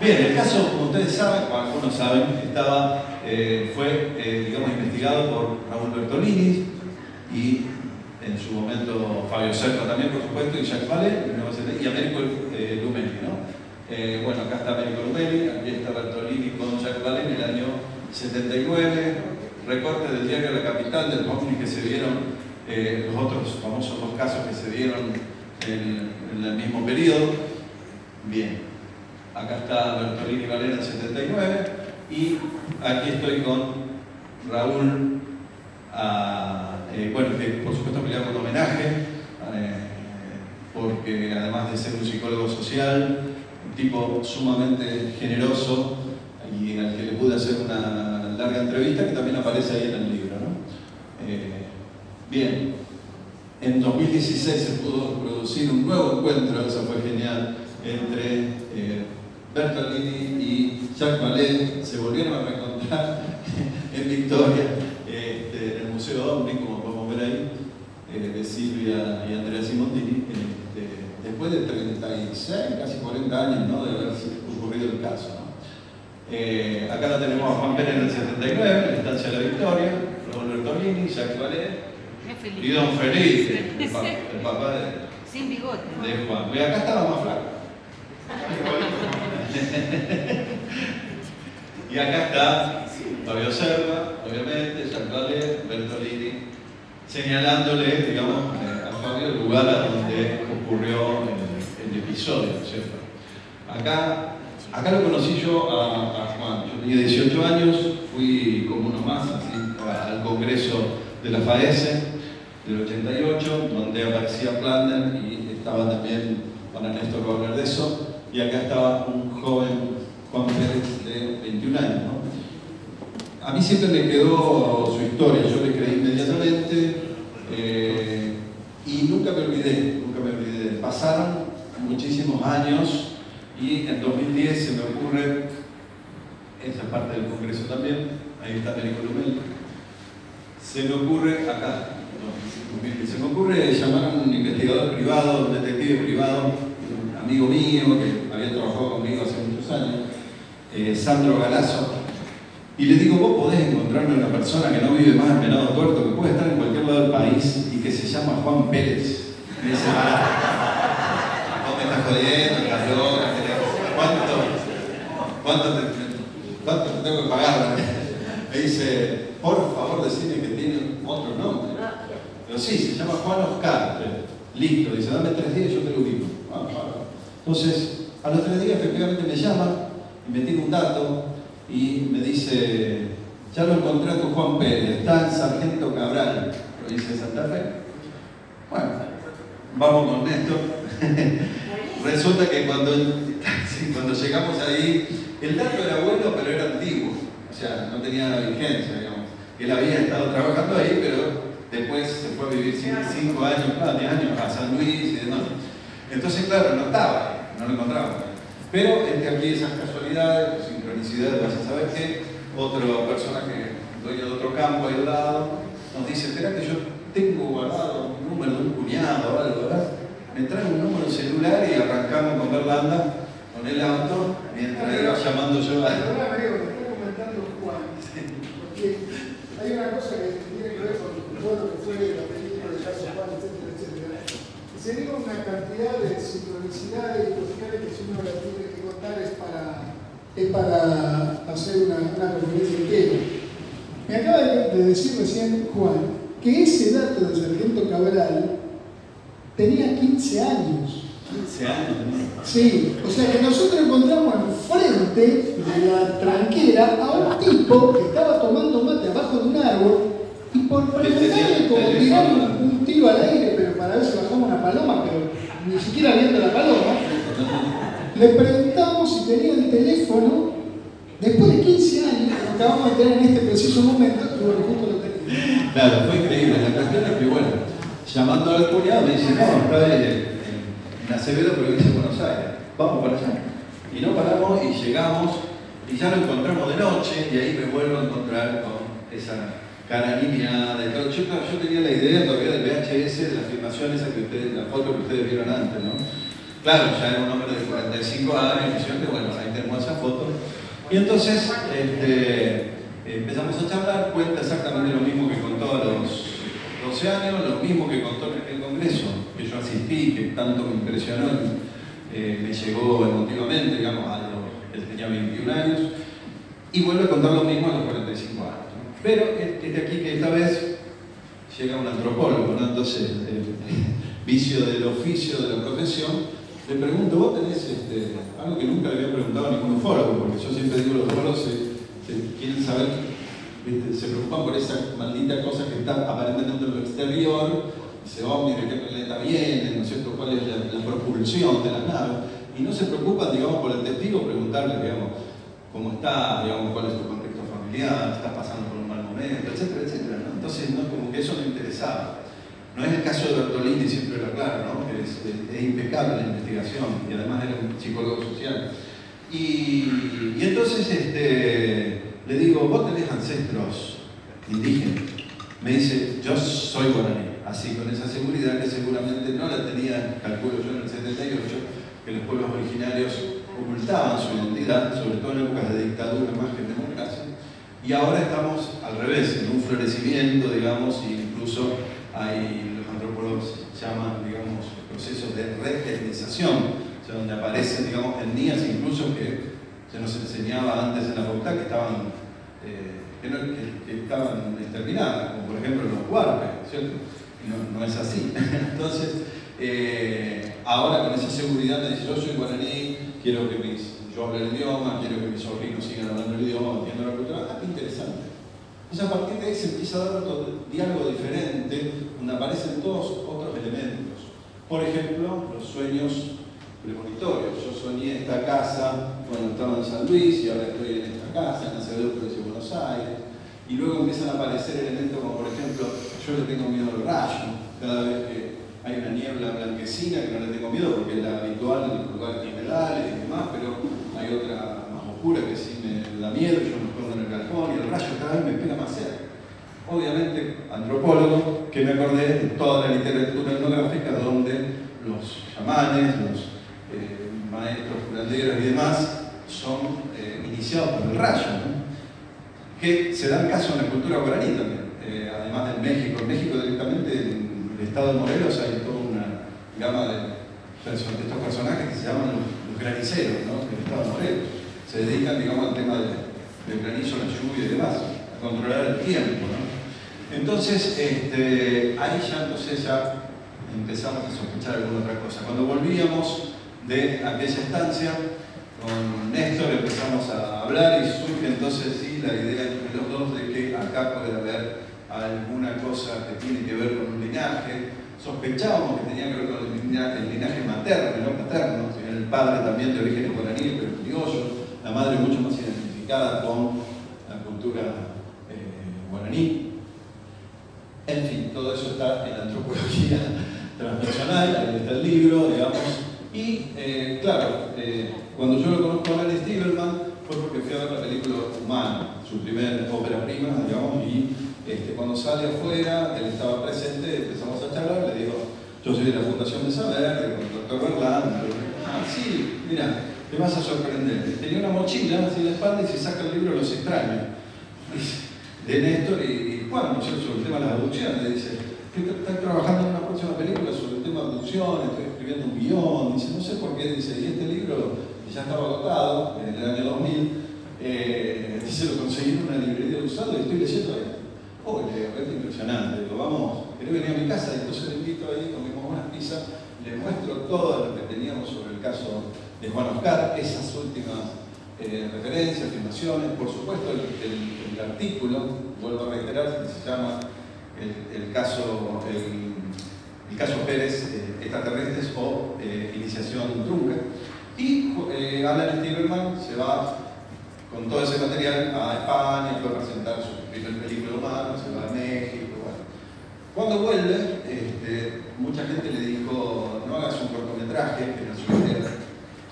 Bien, el caso, como ustedes saben, o algunos saben, fue digamos, investigado por Raúl Bertolini y en su momento Fabio Serpa también, por supuesto, y Jacques Vallée, y Américo Lumelli, ¿no? Bueno, acá está Américo Lumelli, aquí está Bertolini con Jacques Vallée en el año 79, recorte del diario La Capital, del ovnis que se vieron, los otros famosos dos casos que se dieron en el mismo periodo. Bien, acá está Bertolini y Vallée en el 79, y aquí estoy con Raúl, bueno, que por supuesto me le hago un homenaje, porque además de ser un psicólogo social, un tipo sumamente generoso y al que le pude hacer una larga entrevista que también aparece ahí en el libro, ¿no? Bien, en 2016 se pudo producir un nuevo encuentro, eso fue genial, entre Bertolini y Jacques Vallée. Se volvieron a reencontrar en Victoria, en el Museo OVNI, como podemos ver ahí, de Silvia y Andrea Simontini, después de 36, casi 40 años, ¿no?, de haber ocurrido el caso, ¿no? Acá la tenemos a Juan Pérez en el 79, en la estancia de la Victoria, Raúl Bertolini, Jacques Vallée y Don Felipe, el papá sin bigote, de Juan. Y acá estaba más flaco. Y acá está Fabio Serpa, obviamente, Jacques Vallée, Bertolini, señalándole, digamos, a Fabio el lugar a donde ocurrió el episodio, ¿cierto? Acá lo conocí yo a Juan. Yo tenía 18 años, fui como uno más así, al congreso de la FAESE del 88, donde aparecía Planner y estaba también para Néstor va a hablar de eso. Y acá estaba un joven Juan Pérez de 21 años, ¿no? A mí siempre me quedó su historia, yo le creí inmediatamente y nunca me olvidé. Pasaron muchísimos años y en 2010 se me ocurre, esa parte del congreso también, ahí está Américo Lumelli, se me ocurre acá, se me ocurre llamar a un investigador privado, un detective privado, un amigo mío que había trabajado conmigo hace muchos años, Sandro Galazo, y le digo, vos podés encontrarme una persona que no vive más en Venado Tuerto, que puede estar en cualquier lado del país y que se llama Juan Pérez. Me dice, vos me estás jodiendo, estás loca, ¿cuánto te tengo que pagar? Me dice, por favor decime que tiene otro nombre. Pero sí, se llama Juan Oscar. Listo, dice, dame 3 días y yo te lo ubico. Entonces, a los 3 días efectivamente me llama y me tira un dato y me dice, ya lo encontré a tu Juan Pérez, está en Sargento Cabral, provincia de Santa Fe. Bueno, vamos con Néstor. Resulta que cuando llegamos ahí, el dato era bueno, pero era antiguo, o sea, no tenía vigencia, digamos. Él había estado trabajando ahí, pero después se fue a vivir 5 años, 10 años a San Luis y demás. Entonces, claro, no estaba, no lo encontramos. Pero aquí esas casualidades, sincronicidades, vas a saber que otro personaje, dueño de otro campo ahí al lado, nos dice, espera que yo tengo guardado un número de un cuñado o algo, ¿verdad? Me trae un número celular y arrancamos con Berlanda, con el auto, mientras iba llamando yo a... Perdóname, amigo, me está comentando Juan, porque hay una cosa que tiene que ver con todo lo que fue la película de Caso Juan, etcétera, etcétera. Se dio una cantidad de sincronicidades y cosas que si uno las tiene que contar es para hacer una referencia entera. Me acaba de decir recién Juan que ese dato del Sargento Cabral tenía 15 años. 15 años, ¿no? Sí, o sea que nosotros encontramos enfrente de la tranquera a un tipo que estaba tomando mate abajo de un árbol y por preguntarle como tirar un tiro al aire, pero para ver si bajamos una paloma, pero ni siquiera viendo la paloma, le preguntamos si tenía el teléfono después de 15 años, que lo acabamos de tener en este preciso momento, y bueno, justo lo tenía. Claro, fue increíble. La cuestión es que, bueno, llamando al cuñado me dice, no, está en Acevedo, provincia de Buenos Aires, vamos para allá. Y no paramos y llegamos y ya lo encontramos de noche y ahí me vuelvo a encontrar con esa cara alineada y todo. Yo tenía la idea todavía del VHS, de la filmación esa que ustedes, la foto que ustedes vieron antes, ¿no? Claro, ya era un hombre de 45 años, que bueno, ahí tenemos esa foto. Y entonces empezamos a charlar, cuenta exactamente lo mismo que contó a los 12 años, lo mismo que contó en el congreso, que yo asistí, que tanto me impresionó, me llegó emotivamente, digamos, él tenía 21 años, y vuelve a contar lo mismo a los 45 años. ¿No? Pero es de aquí que esta vez llega un antropólogo, ¿no? Entonces, vicio del oficio, de la profesión, le pregunto, ¿vos tenés algo que nunca le había preguntado a ningún ufólogo? Porque yo siempre digo, los ufólogos quieren saber, ¿viste? Se preocupan por esa maldita cosa que está aparentemente en lo exterior, dice, ovni, de qué planeta viene, ¿no es cierto? ¿Cuál es la propulsión de las naves? Y no se preocupan, digamos, por el testigo, preguntarle, digamos, cómo está, digamos, cuál es tu contexto familiar, estás pasando por un mal momento, etcétera, etcétera, ¿no? Entonces, no, como que eso no interesaba. No es el caso de Bertolini, siempre lo aclaro, ¿no? Que es impecable la investigación y además era un psicólogo social. Y entonces le digo, ¿vos tenés ancestros indígenas? Me dice, yo soy guaraní, así con esa seguridad que seguramente no la tenía, calculo yo en el 78, que los pueblos originarios ocultaban su identidad, sobre todo en épocas de dictadura más que en democracia. Y ahora estamos al revés, en un florecimiento, digamos, e incluso hay, los antropólogos llaman, digamos, procesos de reetnización, o sea, donde aparecen, digamos, etnias incluso que se nos enseñaba antes en la facultad que estaban, que estaban exterminadas, como por ejemplo los huarpes, ¿cierto? Y no es así. Entonces, ahora con esa seguridad me dice, yo soy guaraní, quiero que yo hable el idioma, quiero que mis sobrinos sigan hablando el idioma, entiendo la cultura, qué interesante. Entonces a partir de ahí se empieza a dar otro diálogo diferente, donde aparecen todos otros elementos. Por ejemplo, los sueños premonitorios. Yo soñé esta casa cuando estaba en San Luis y ahora estoy en esta casa, en la ciudad de Buenos Aires. Y luego empiezan a aparecer elementos como, por ejemplo, yo le tengo miedo al rayo. Cada vez que hay una niebla blanquecina, que no le tengo miedo porque es la habitual en los lugares criminales y demás, pero hay otra más oscura que sí me da miedo, yo me escondo en el galpón y el rayo cada vez me pega más cerca. Obviamente, antropólogo, que me acordé de toda la literatura etnográfica donde los chamanes, los maestros curanderos y demás son iniciados por el rayo, ¿no? Que se dan caso en la cultura guaraní también, además de México. En México directamente, en el estado de Morelos, hay toda una gama de estos personajes que se llaman los graniceros, ¿no? Del estado de Morelos. Se dedican, digamos, al tema del granizo, la lluvia y demás, a controlar el tiempo, ¿no? Entonces, ahí ya empezamos a sospechar alguna otra cosa. Cuando volvíamos de aquella estancia, con Néstor empezamos a hablar y surge entonces sí la idea entre los dos de que acá puede haber alguna cosa que tiene que ver con un linaje. Sospechábamos que tenía que ver con el linaje materno, no paterno, el padre también de origen guaraní, pero criollo, la madre mucho más identificada con la cultura guaraní. En fin, todo eso está en la antropología transpersonal, ahí está el libro, digamos. Y claro, cuando yo lo conozco a Alan Stivelman fue porque fui a ver la película Humano, su primera ópera prima, digamos, y cuando sale afuera, él estaba presente, empezamos a charlar, le digo, yo soy de la Fundación de Saber, con el doctor Berlán, sí, mira, te vas a sorprender. Tenía una mochila así en la espalda y se saca el libro Los extraños, de Néstor y Juan, ¿no? Sobre el tema de las abducciones, dice, estoy trabajando en una próxima película sobre el tema de abducciones, estoy escribiendo un guión, dice, no sé por qué, dice, y este libro ya estaba agotado en el año 2000, dice, lo conseguí en una librería de usado y estoy leyendo ahí. Oh, es impresionante, digo, vamos, querés venir a mi casa, y entonces le invito ahí, comimos unas pizzas, le muestro todo lo que teníamos sobre el caso de Juan Oscar, esas últimas referencias, afirmaciones, por supuesto el artículo, vuelvo a reiterar, que se llama el caso Pérez, extraterrestres o iniciación trunca. Y Alan Stivelman se va con todo ese material a España, fue a presentar su primer película humana, se va a México. Bueno. Cuando vuelve, mucha gente le dijo, no hagas un cortometraje, que era su idea.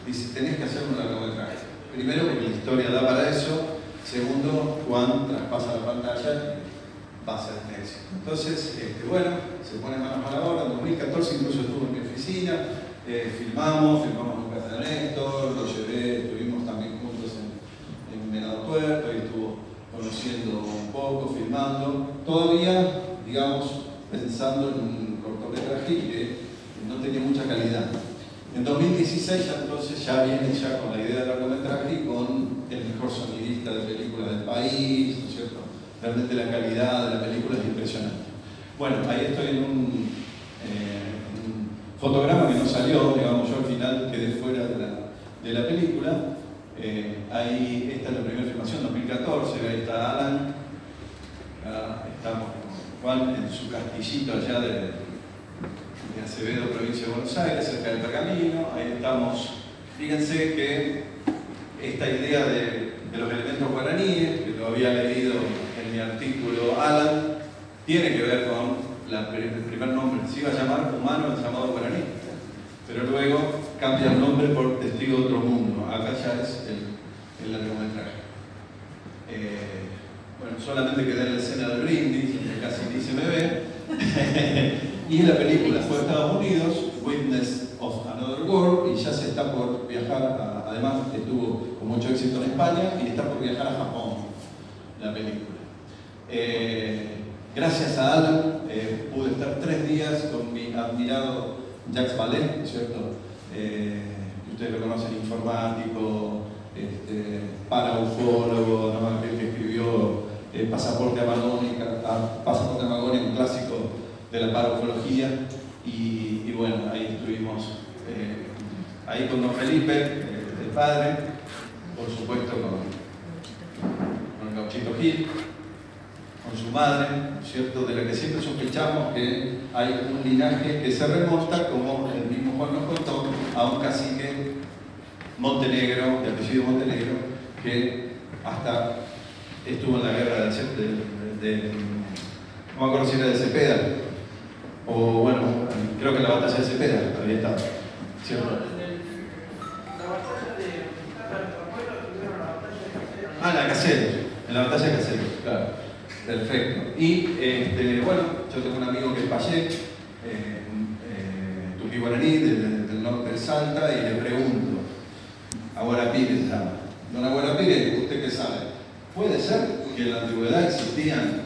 Dice, tenés que hacer un largometraje. Primero, porque la historia da para eso. Segundo, Juan traspasa la pantalla, va a ser un éxito. Entonces, bueno, se pone manos a la obra. En 2014 incluso estuvo en mi oficina, filmamos en casa de Néstor, lo llevé, estuvimos también juntos en Venado Tuerto y estuvo conociendo un poco, filmando, todavía, digamos, pensando en un cortometraje que no tenía mucha calidad. En 2016 entonces ya viene ya con la idea del largometraje y con el mejor sonidista de películas del país, ¿no es cierto? Realmente la calidad de la película es impresionante. Bueno, ahí estoy en un fotograma que no salió, digamos, yo al final quedé fuera de la película. Ahí, esta es la primera filmación, 2014, ahí está Alan, estamos con Juan en su castillito allá de Acevedo, provincia de Buenos Aires, cerca del Pergamino. Ahí estamos, fíjense que esta idea de los elementos guaraníes, que lo había leído en mi artículo Alan, tiene que ver con el primer nombre, se iba a llamar Humano el llamado guaraní, pero luego cambia el nombre por Testigo de otro mundo. Acá ya es el largometraje. Bueno, solamente queda en la escena del brindis, que casi ni se me ve. Y la película fue a Estados Unidos, Witness of Another World, y ya se está por viajar, además estuvo con mucho éxito en España, y está por viajar a Japón, la película. Gracias a Alan pude estar 3 días con mi admirado Jacques Vallée, ¿cierto? Ustedes lo conocen, informático, paraufólogo, ¿no? Aquel que escribió Pasaporte a Magonia, un clásico de la paraufología, y bueno, ahí estuvimos, ahí con don Felipe, el padre, por supuesto con el Gauchito Gil, con su madre, ¿cierto? De la que siempre sospechamos que hay un linaje que se remonta, como el mismo Juan nos contó, a un cacique Montenegro, de apellido Montenegro, que hasta estuvo en la guerra no me acuerdo si era de Cepeda, o bueno, creo que en la batalla de Cepeda había estado, ¿cierto? La Caseros, en la batalla de Caseros, claro. Perfecto. Y bueno, yo tengo un amigo que es Payé, Tupi Guaraní, del norte de Salta, y le pregunto, Aguarapire se llama. Don Aguarapire, ¿usted qué sabe? ¿Puede ser que en la antigüedad existían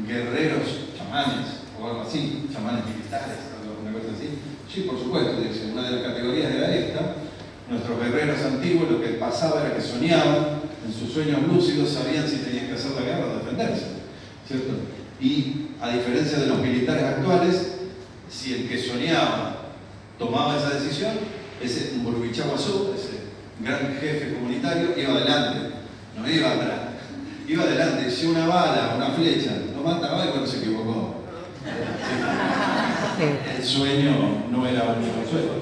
guerreros chamanes, o algo así, chamanes militares, alguna cosa así? Sí, por supuesto, dice, una de las categorías era esta. Nuestros guerreros antiguos lo que pasaba era que soñaban, en sus sueños lúcidos sabían si tenían que hacer la guerra o defenderse, ¿cierto? Y a diferencia de los militares actuales, si el que soñaba tomaba esa decisión, ese Burbichaguazú, ese gran jefe comunitario, iba adelante, no iba atrás, iba adelante. Si una bala, una flecha, lo mataba y bueno, se equivocó. El sueño no era un buen sueño,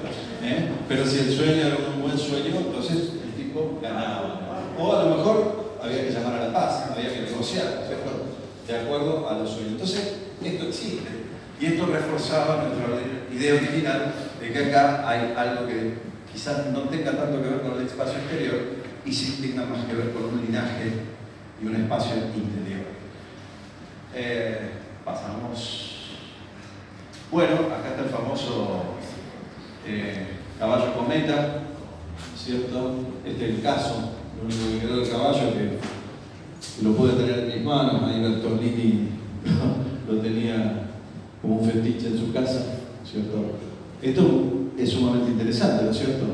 pero si el sueño era un buen sueño, entonces el tipo ganaba. O a lo mejor había que llamar a la paz, había que negociar, ¿cierto? De acuerdo a los sueños. Entonces, esto existe. Y esto reforzaba nuestra idea original de que acá hay algo que quizás no tenga tanto que ver con el espacio exterior y sí tenga más que ver con un linaje y un espacio interior. Pasamos. Bueno, acá está el famoso caballo cometa, ¿cierto? Este es el caso, lo único que quedó del caballo que lo pude tener en mis manos. Ahí Bertolini lo tenía como un fetiche en su casa, ¿cierto? Esto es sumamente interesante, ¿no es cierto?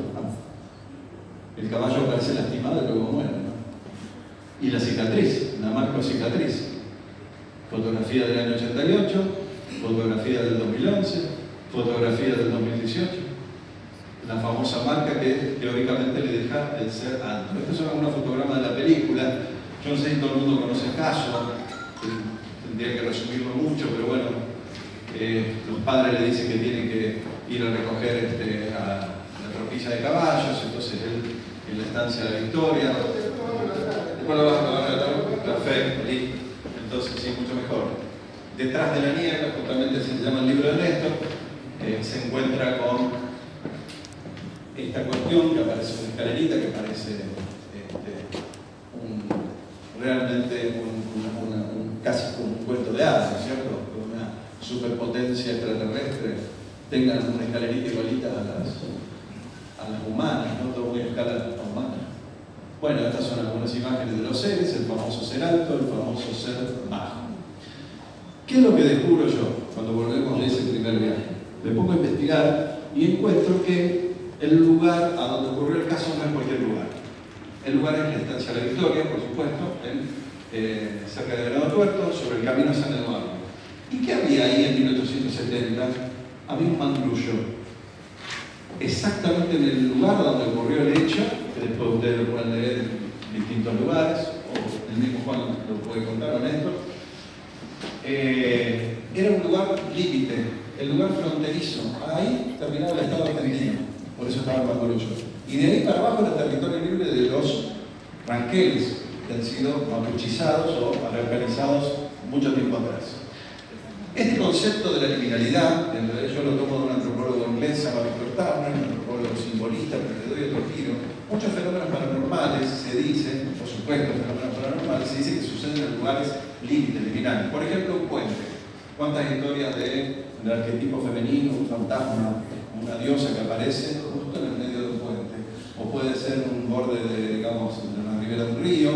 El caballo aparece lastimado y luego muere, ¿no? Y la cicatriz, la marco cicatriz. Fotografía del año 88, fotografía del 2011, fotografía del 2018. La famosa marca que teóricamente le deja el ser alto. Estos son algunos fotogramas de la película. Yo no sé si todo el mundo conoce el caso, tendría que resumirlo mucho, pero bueno, los padres le dicen que tienen que ir a recoger a la tropilla de caballos, entonces él en la estancia de la Victoria. Después lo van a tratar, perfecto, listo. Entonces sí, mucho mejor. Detrás de la niebla, justamente se llama el libro de Néstor, se encuentra con esta cuestión que aparece una escalerita que parece realmente casi como un cuento de hadas, ¿cierto? Una superpotencia extraterrestre tengan una escalerita igualita a las humanas, no todo voy a buscar a las humanas. Bueno, estas son algunas imágenes de los seres, el famoso ser alto, el famoso ser bajo. ¿Qué es lo que descubro yo cuando volvemos de ese primer viaje? Me pongo a investigar y encuentro que el lugar a donde ocurrió el caso no es cualquier lugar. El lugar es la Estancia de la Victoria, por supuesto, cerca de Venado Tuerto, sobre el camino a San Eduardo. ¿Y qué había ahí en 1870? Había un mangrullo. Exactamente en el lugar donde ocurrió el hecho, que después ustedes lo pueden leer en distintos lugares, o el mismo Juan lo puede contar, o Néstor. Era un lugar límite, el lugar fronterizo. Ahí terminaba el Estado argentino, por eso estaba el mangrullo. Y de ahí para abajo era territorio libre de los ranqueles, que han sido mapuchizados o americanizados mucho tiempo atrás. Este concepto de la liminalidad, yo lo tomo de un antropólogo inglés, se llama Victor Turner, un antropólogo simbolista, pero le doy otro giro. Muchos fenómenos paranormales se dicen, por supuesto, fenómenos paranormales, se dice que suceden en lugares límites, liminales. Por ejemplo, un puente. ¿Cuántas historias del arquetipo femenino, un fantasma, una diosa que aparece justo en el medio de un puente? O puede ser un borde de, digamos, de una ribera de un río,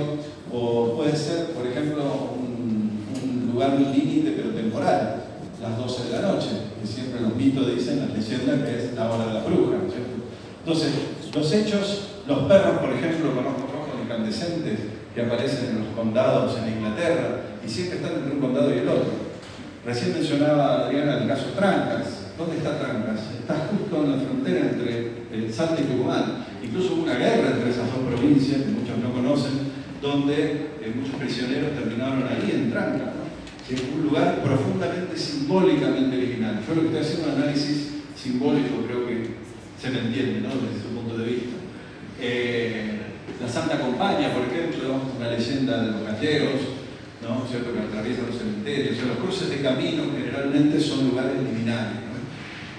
o puede ser, por ejemplo, un lugar límite pero temporal, las 12 de la noche, que siempre los mitos dicen, las leyendas, que es la hora de la bruja, ¿no es cierto? Entonces, los hechos, los perros, por ejemplo, conozco rojos incandescentes que aparecen en los condados en Inglaterra y siempre están entre un condado y el otro. Recién mencionaba Adriana el caso Trancas. ¿Dónde está Trancas? Está justo en la frontera entre Salta y Tucumán. Incluso hubo una guerra entre esas dos provincias, que muchos no conocen, donde muchos prisioneros terminaron ahí en Trancas, ¿no? Es un lugar profundamente simbólicamente original. Yo lo que estoy haciendo es un análisis simbólico, creo que se me entiende, ¿no? Desde su punto de vista. La Santa Compañía, por ejemplo, una leyenda de los gallegos, ¿no? ¿Cierto? Que atraviesan los cementerios. O sea, los cruces de camino generalmente son lugares liminales, ¿no?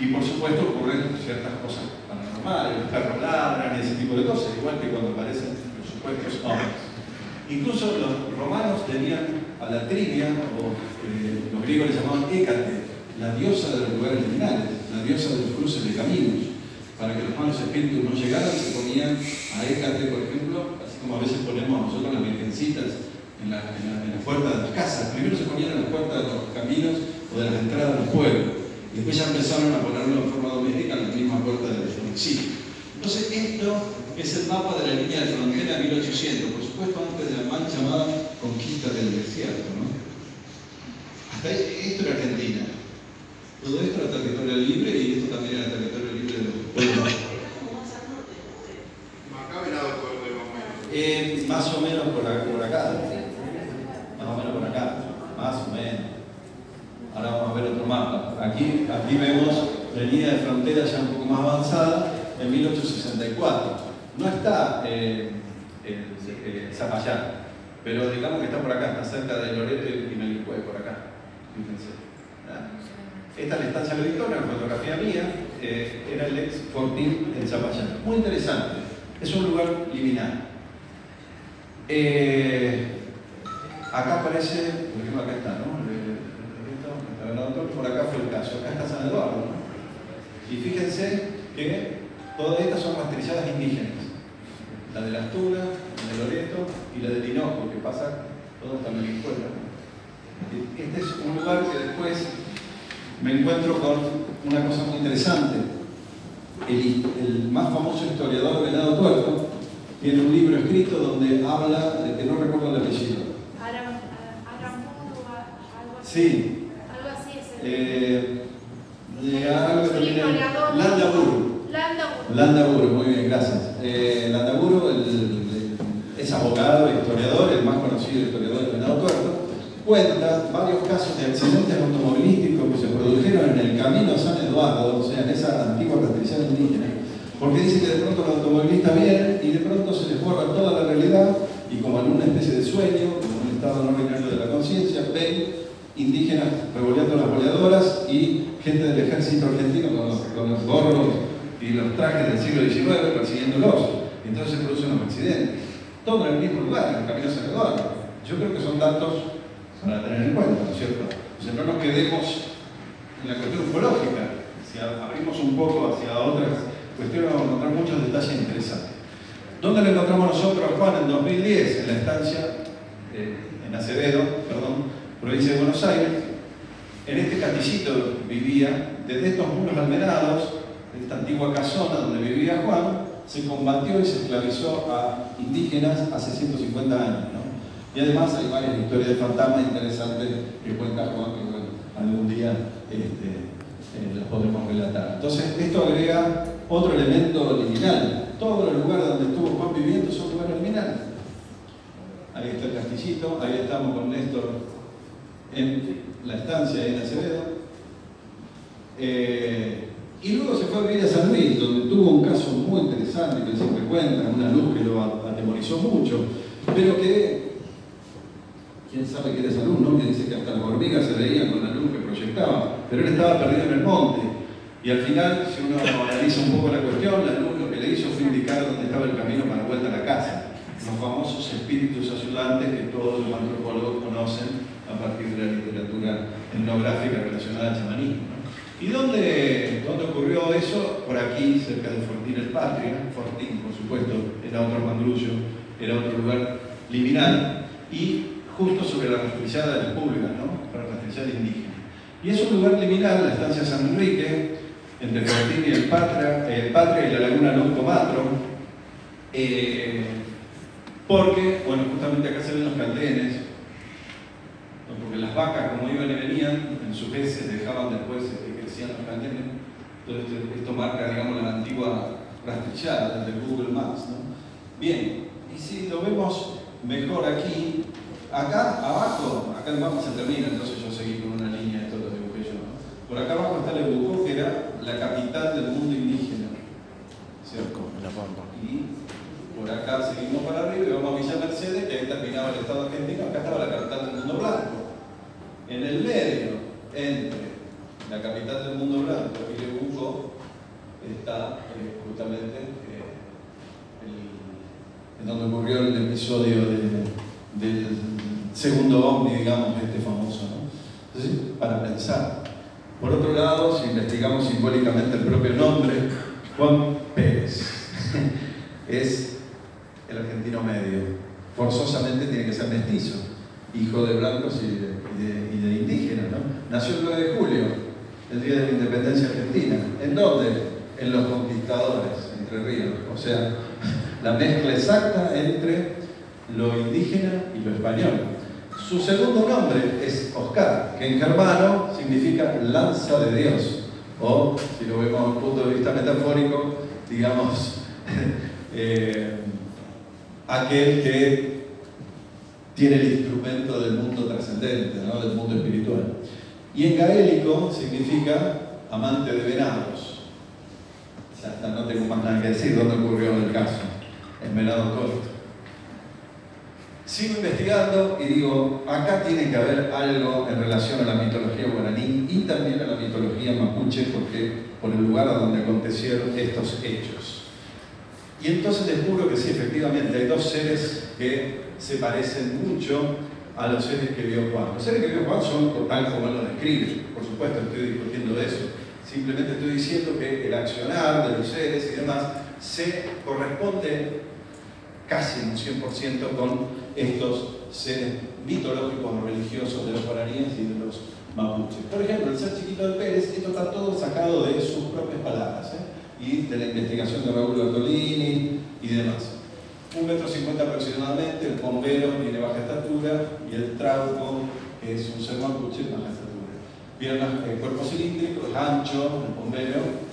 Y por supuesto ocurren ciertas cosas paranormales, los perros ladran, ese tipo de cosas, igual que cuando aparecen los supuestos hombres. Incluso los romanos tenían a la Trivia, o los griegos le llamaban Hécate, la diosa de los lugares liminales, la diosa de los cruces de caminos. Para que los malos espíritus no llegaran, se ponían a Hécate, por ejemplo, así como a veces ponemos nosotros las virgencitas en la puerta de las casas. Primero se ponían en la puerta de los caminos o de las entradas de los pueblos. Y después ya empezaron a ponerlo en forma doméstica en la misma puerta del exilio. Entonces esto es el mapa de la línea de frontera 1800, por supuesto antes de la mal llamada conquista del desierto, ¿no? Hasta esto era Argentina. Todo esto era territorio libre y esto también era territorio libre de los pueblos. Más o menos por acá. Más o menos por acá. Más o menos. Ahora vamos a ver otro mapa. Aquí vemos la línea de frontera ya un poco más avanzada en 1864. No está Zapallar, pero digamos que está por acá, está cerca de Loreto y Melicue, por acá. Fíjense. Esta es la Estancia de la Victoria, una fotografía mía, era el ex fortín en Zapallar. Muy interesante, es un lugar liminal. Acá aparece, por ejemplo, acá está, ¿no? Por acá fue el caso, acá está San Eduardo, ¿no? Y fíjense que todas estas son rastrilladas indígenas. La de la Astura, la de Loreto y la de Tinoco, que pasa todo hasta Melicue, ¿no? Este es un lugar que después me encuentro con una cosa muy interesante. El más famoso historiador de Venado Tuerto tiene un libro escrito donde habla de que no recuerdo el apellido. Aramuro, algo así. Sí. Algo así es algo que termina en Landaburu. Landaburu, muy bien, gracias. Landaburu es abogado, historiador, el más conocido historiador de Venado Tuerto. Cuenta varios casos de accidentes automovilísticos que se produjeron en el camino a San Eduardo, o sea, en esa antigua restricción indígena, porque dice que de pronto los automovilistas vienen y de pronto se les borra toda la realidad y como en una especie de sueño, como un estado no binario de la conciencia, ven indígenas revoleando las boleadoras y gente del ejército argentino con los gorros y los trajes del siglo XIX persiguiéndolos. Y entonces se producen los accidentes. Todo en el mismo lugar, en el camino a San Eduardo. Yo creo que son datos para tener en cuenta, ¿no es cierto? O sea, no nos quedemos en la cuestión ufológica. Si abrimos un poco hacia otras cuestión vamos a encontrar muchos detalles interesantes. ¿Dónde lo encontramos nosotros, Juan? En 2010, en la estancia, en Acevedo, provincia de Buenos Aires. En este castillito vivía, desde estos muros almenados, de esta antigua casona donde vivía Juan, se combatió y se esclavizó a indígenas hace 150 años, ¿no? Y además hay varias historias de fantasmas interesantes que cuenta Juan, que bueno, algún día las podremos relatar. Entonces, esto agrega otro elemento liminal. Todos los lugares donde estuvo Juan viviendo son lugares liminales. Ahí está el castillito, ahí estamos con Néstor en la estancia en Acevedo. Y luego se fue a vivir a San Luis, donde tuvo un caso muy interesante que él siempre cuenta, una luz que lo atemorizó mucho, pero que, quién sabe que era esa luz, ¿no? Que dice que hasta las hormigas se veían con la luz que proyectaba, pero él estaba perdido en el monte. Y al final, si uno analiza un poco la cuestión, la luz lo que le hizo fue indicar dónde estaba el camino para vuelta a la casa. Los famosos espíritus ayudantes que todos los antropólogos conocen a partir de la literatura etnográfica relacionada al chamanismo, ¿no? ¿Y dónde ocurrió eso? Por aquí, cerca de Fortín el Patria. Fortín, por supuesto, era otro mandrullo, era otro lugar liminal, y justo sobre la rastrillada de la República, ¿no? Para la rastrillada indígena. Y es un lugar liminal, la estancia San Enrique, entre Fortín y el Patria y la laguna Lonco Matro, porque, bueno, justamente acá se ven los caldenes, porque las vacas, como iban y venían, en sus heces dejaban después que crecían los caldenes. Entonces esto marca, digamos, la antigua rastrillada desde Google Maps, ¿no? Bien, y si lo vemos mejor aquí, acá abajo, acá el mapa se termina, entonces yo seguí con una línea, esto lo dibujé yo, ¿no? Por acá abajo está Lebucó, que era la capital del mundo indígena, ¿cierto? Y por acá seguimos para arriba y vamos a Villa Mercedes, que ahí terminaba el Estado argentino, acá estaba la capital del mundo blanco. En el medio, entre la capital del mundo blanco y Lebucó, está justamente en donde ocurrió el episodio del segundo ovni, digamos, famoso, ¿no? Entonces, para pensar. Por otro lado, si investigamos simbólicamente el propio nombre, Juan Pérez es el argentino medio. Forzosamente tiene que ser mestizo, hijo de blancos y de indígenas, ¿no? Nació el 9 de julio, el día de la independencia argentina. ¿En dónde? En los conquistadores, Entre Ríos. O sea, la mezcla exacta entre lo indígena y lo español. Su segundo nombre es Oscar, que en germano significa lanza de Dios, o, si lo vemos desde un punto de vista metafórico, digamos, aquel que tiene el instrumento del mundo trascendente, ¿no? Del mundo espiritual. Y en gaélico significa amante de venados. Ya está, no tengo más nada que decir. ¿Dónde ocurrió el caso? En Venado Tuerto. Sigo investigando y digo, acá tiene que haber algo en relación a la mitología guaraní y también a la mitología mapuche, porque por el lugar a donde acontecieron estos hechos. Y entonces descubro que sí, efectivamente, hay dos seres que se parecen mucho a los seres que vio Juan. Los seres que vio Juan son tal como él lo describe. Por supuesto, estoy discutiendo de eso. Simplemente estoy diciendo que el accionar de los seres y demás se corresponde casi en un 100% con estos seres mitológicos o religiosos de los guaraníes y de los mapuches. Por ejemplo, el ser chiquito de Pérez, esto está todo sacado de sus propias palabras, y de la investigación de Raúl Bertolini y demás. 1,50 m aproximadamente, el pombero tiene baja estatura y el trauco, que es un ser mapuche, baja estatura. Piernas, cuerpo cilíndrico, es ancho, el pombero.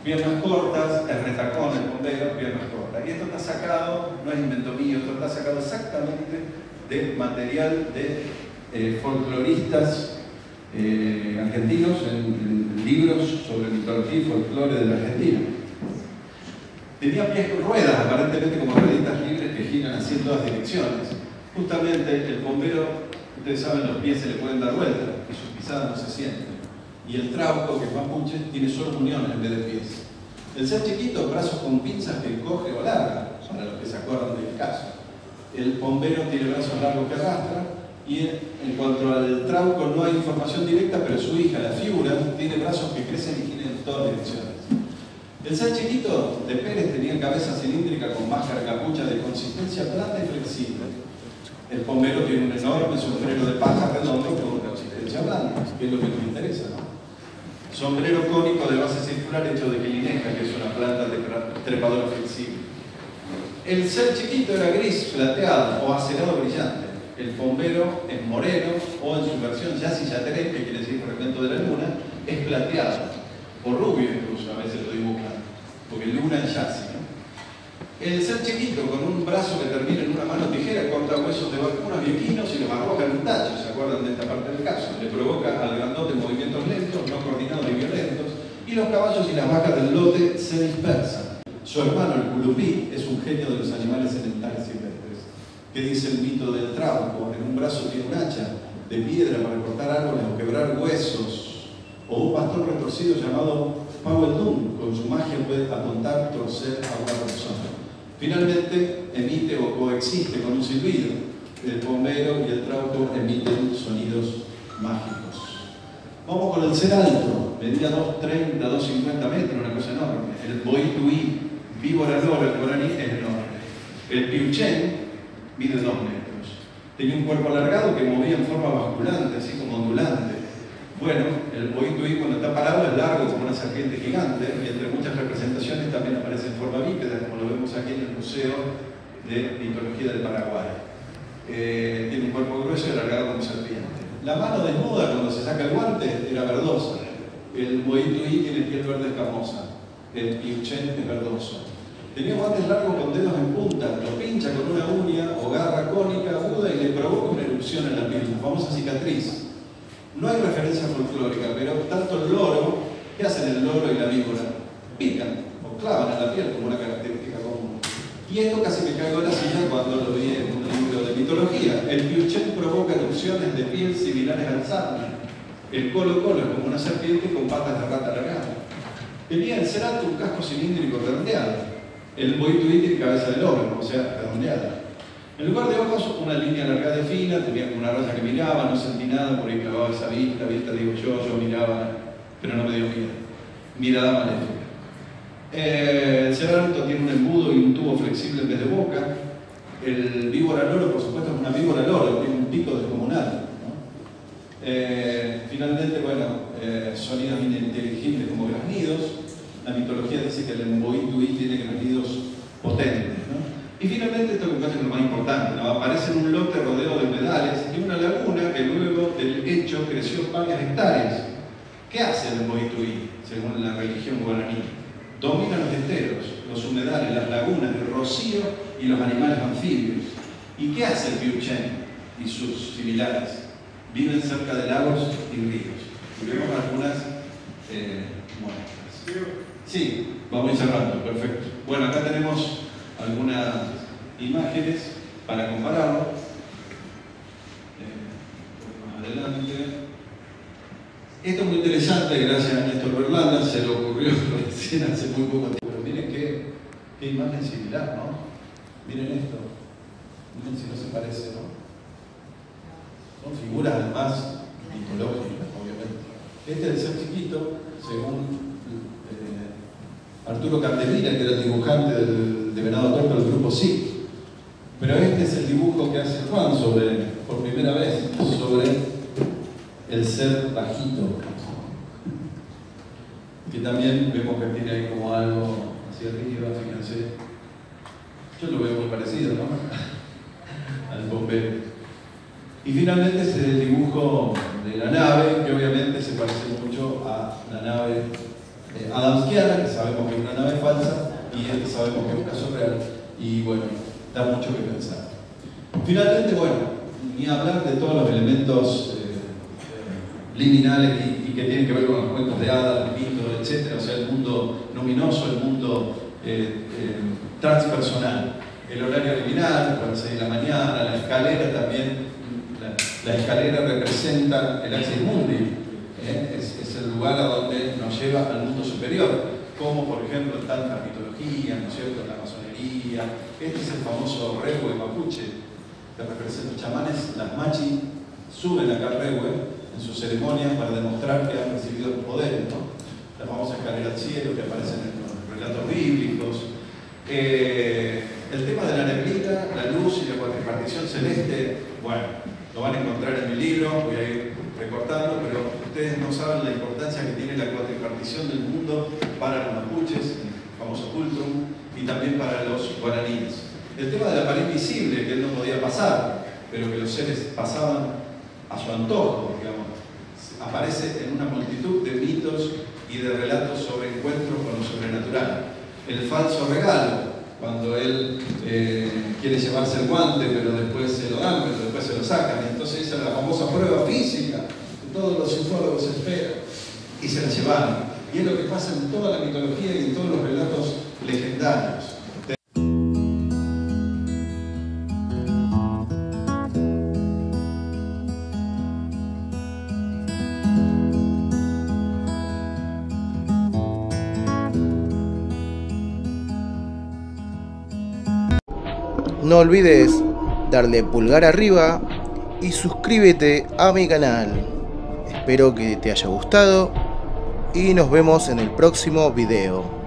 Piernas cortas, el retacón, el pombero, piernas cortas. Y esto está sacado, no es invento mío, esto está sacado exactamente de material de folcloristas argentinos en libros sobre mitología y folclore de la Argentina. Tenía pies con ruedas, aparentemente como rueditas libres que giran así en todas direcciones. Justamente el pombero, ustedes saben, los pies se le pueden dar vuelta, que sus pisadas no se sienten. Y el trauco, que es mapuche, tiene solo uniones en vez de pies. El ser chiquito, brazos con pinzas que coge o larga, para los que se acuerdan del caso. El pombero tiene brazos largos que arrastra, y en cuanto al trauco no hay información directa, pero su hija, la figura, tiene brazos que crecen y giran en todas direcciones. El ser chiquito de Pérez tenía cabeza cilíndrica con máscara capucha de consistencia blanda y flexible. El pombero tiene un enorme sombrero de paja redondo con consistencia blanda, que es lo que nos interesa, ¿no? Sombrero cónico de base circular hecho de quilineja, que es una planta trepadora flexible. El ser chiquito era gris, plateado o acerado brillante. El pombero es moreno o en su versión yacillateré, que quiere decir fragmento de la luna, es plateado. O rubio incluso, a veces lo dibujan, porque luna es yaci, ¿no? El ser chiquito con un brazo que termina en una mano tijera corta huesos de vacunas y equinos y los arroja en un tacho, ¿se acuerdan de esta parte del caso? Le provoca al grandote movimientos lentos, no coordinados y violentos, y los caballos y las vacas del lote se dispersan. Su hermano, el culupí, es un genio de los animales sedentarios silvestres, que dice el mito del trauco: en un brazo tiene un hacha de piedra para cortar árboles o quebrar huesos, o un bastón retorcido llamado Paueldum, con su magia puede apuntar, torcer, aguar persona. Finalmente emite o coexiste con un silbido. El pombero y el trauco emiten sonidos mágicos. Vamos con el ser alto, medía 2,30, 2,50 metros, una cosa enorme. El boituí, víbora loro, el guaraní, es enorme. El piuchén mide 2 metros. Tenía un cuerpo alargado que movía en forma basculante, así como ondulante. Bueno, el boituí cuando está parado es largo como una serpiente gigante, y entre muchas representaciones también aparece en forma bípeda, como lo vemos aquí en el Museo de Mitología del Paraguay. Tiene un cuerpo grueso y alargado como serpiente. La mano desnuda cuando se saca el guante era verdosa. El boituí tiene piel verde escamosa. El piuchén es verdoso. Tenía guantes largos con dedos en punta, lo pincha con una uña o garra cónica aguda y le provoca una erupción en la piel, la famosa cicatriz. No hay referencia folclórica, pero tanto el loro, ¿qué hacen el loro y la víbora? Pican o clavan en la piel como una característica común. Y esto casi me caigo en la silla cuando lo vi en un libro de mitología. El piuchén provoca erupciones de piel similares al sarna. El colo-colo es como una serpiente con patas de rata alargadas. Tenía el ser alto un casco cilíndrico redondeado. El boituí tiene cabeza de loro, o sea, redondeada. En lugar de ojos, una línea alargada y fina, tenía como una raya que miraba, no sentí nada, por ahí clavaba esa vista digo yo miraba, pero no me dio miedo. Mirada maléfica. El ser alto tiene un embudo y un tubo flexible en vez de boca. El víbora loro, por supuesto, es una víbora loro, tiene un pico descomunal, ¿no? Finalmente, bueno, sonidos ininteligibles como graznidos. La mitología dice que el boituí tiene graznidos potentes, ¿no? Y finalmente, esto que me parece lo más importante, ¿no? Aparece en un lote rodeado de humedales y una laguna que luego del hecho creció varias hectáreas. ¿Qué hace el boituí, según la religión guaraní? Domina los esteros, los humedales, las lagunas, el rocío y los animales anfibios. ¿Y qué hace el piuchén y sus similares? Viven cerca de lagos y ríos. Y vemos algunas muestras. Sí, vamos a ir cerrando, perfecto. Bueno, acá tenemos algunas imágenes para compararlo. Más adelante. Esto es muy interesante, gracias a Néstor Berlanda, se le ocurrió recién hace muy poco tiempo. Pero miren qué imagen similar, ¿no? Miren esto. Miren si no se parece, ¿no? Son figuras además mitológicas, obviamente. Este es el ser chiquito, según Arturo Candemira, que era el dibujante de Venado Tuerto del grupo Sí. Pero este es el dibujo que hace Juan por primera vez sobre el ser bajito, que también vemos que tiene ahí como algo hacia arriba, fíjense. Yo lo veo muy parecido, ¿no? Al bombero. Y finalmente es el dibujo de la nave, que obviamente se parece mucho a la nave adamskiana, que sabemos que es una nave falsa, y este sabemos que es un caso real, y bueno, da mucho que pensar. Finalmente, bueno, ni hablar de todos los elementos liminales y que tienen que ver con los cuentos de hadas, mitos, etc. O sea, el mundo luminoso, el mundo transpersonal. El horario liminal, a las 6 de la mañana, la escalera también. La escalera representa el Axis Mundi. Es el lugar a donde nos lleva al mundo superior, como por ejemplo en tantas mitologías, ¿no es cierto?, la masonería. Este es el famoso Rehue mapuche, que representa los chamanes, las machi suben acá al Rehue en sus ceremonias para demostrar que han recibido los poderes, ¿no? La famosa escalera al cielo que aparece en los El tema de la neblina, la luz y la cuatripartición celeste, bueno, lo van a encontrar en mi libro, voy a ir recortando, pero ustedes no saben la importancia que tiene la cuatripartición del mundo para los mapuches, el famoso cultrum, y también para los guaraníes. El tema de la pared invisible, que él no podía pasar, pero que los seres pasaban a su antojo, digamos, aparece en una multitud de mitos y de relatos sobre encuentros con lo sobrenatural. El falso regalo, cuando él quiere llevarse el guante, pero después se lo dan, pero después se lo sacan. Entonces esa es la famosa prueba física que todos los ufólogos esperan. Y se la llevaron. Y es lo que pasa en toda la mitología y en todos los relatos legendarios. No olvides darle pulgar arriba y suscríbete a mi canal. Espero que te haya gustado y nos vemos en el próximo video.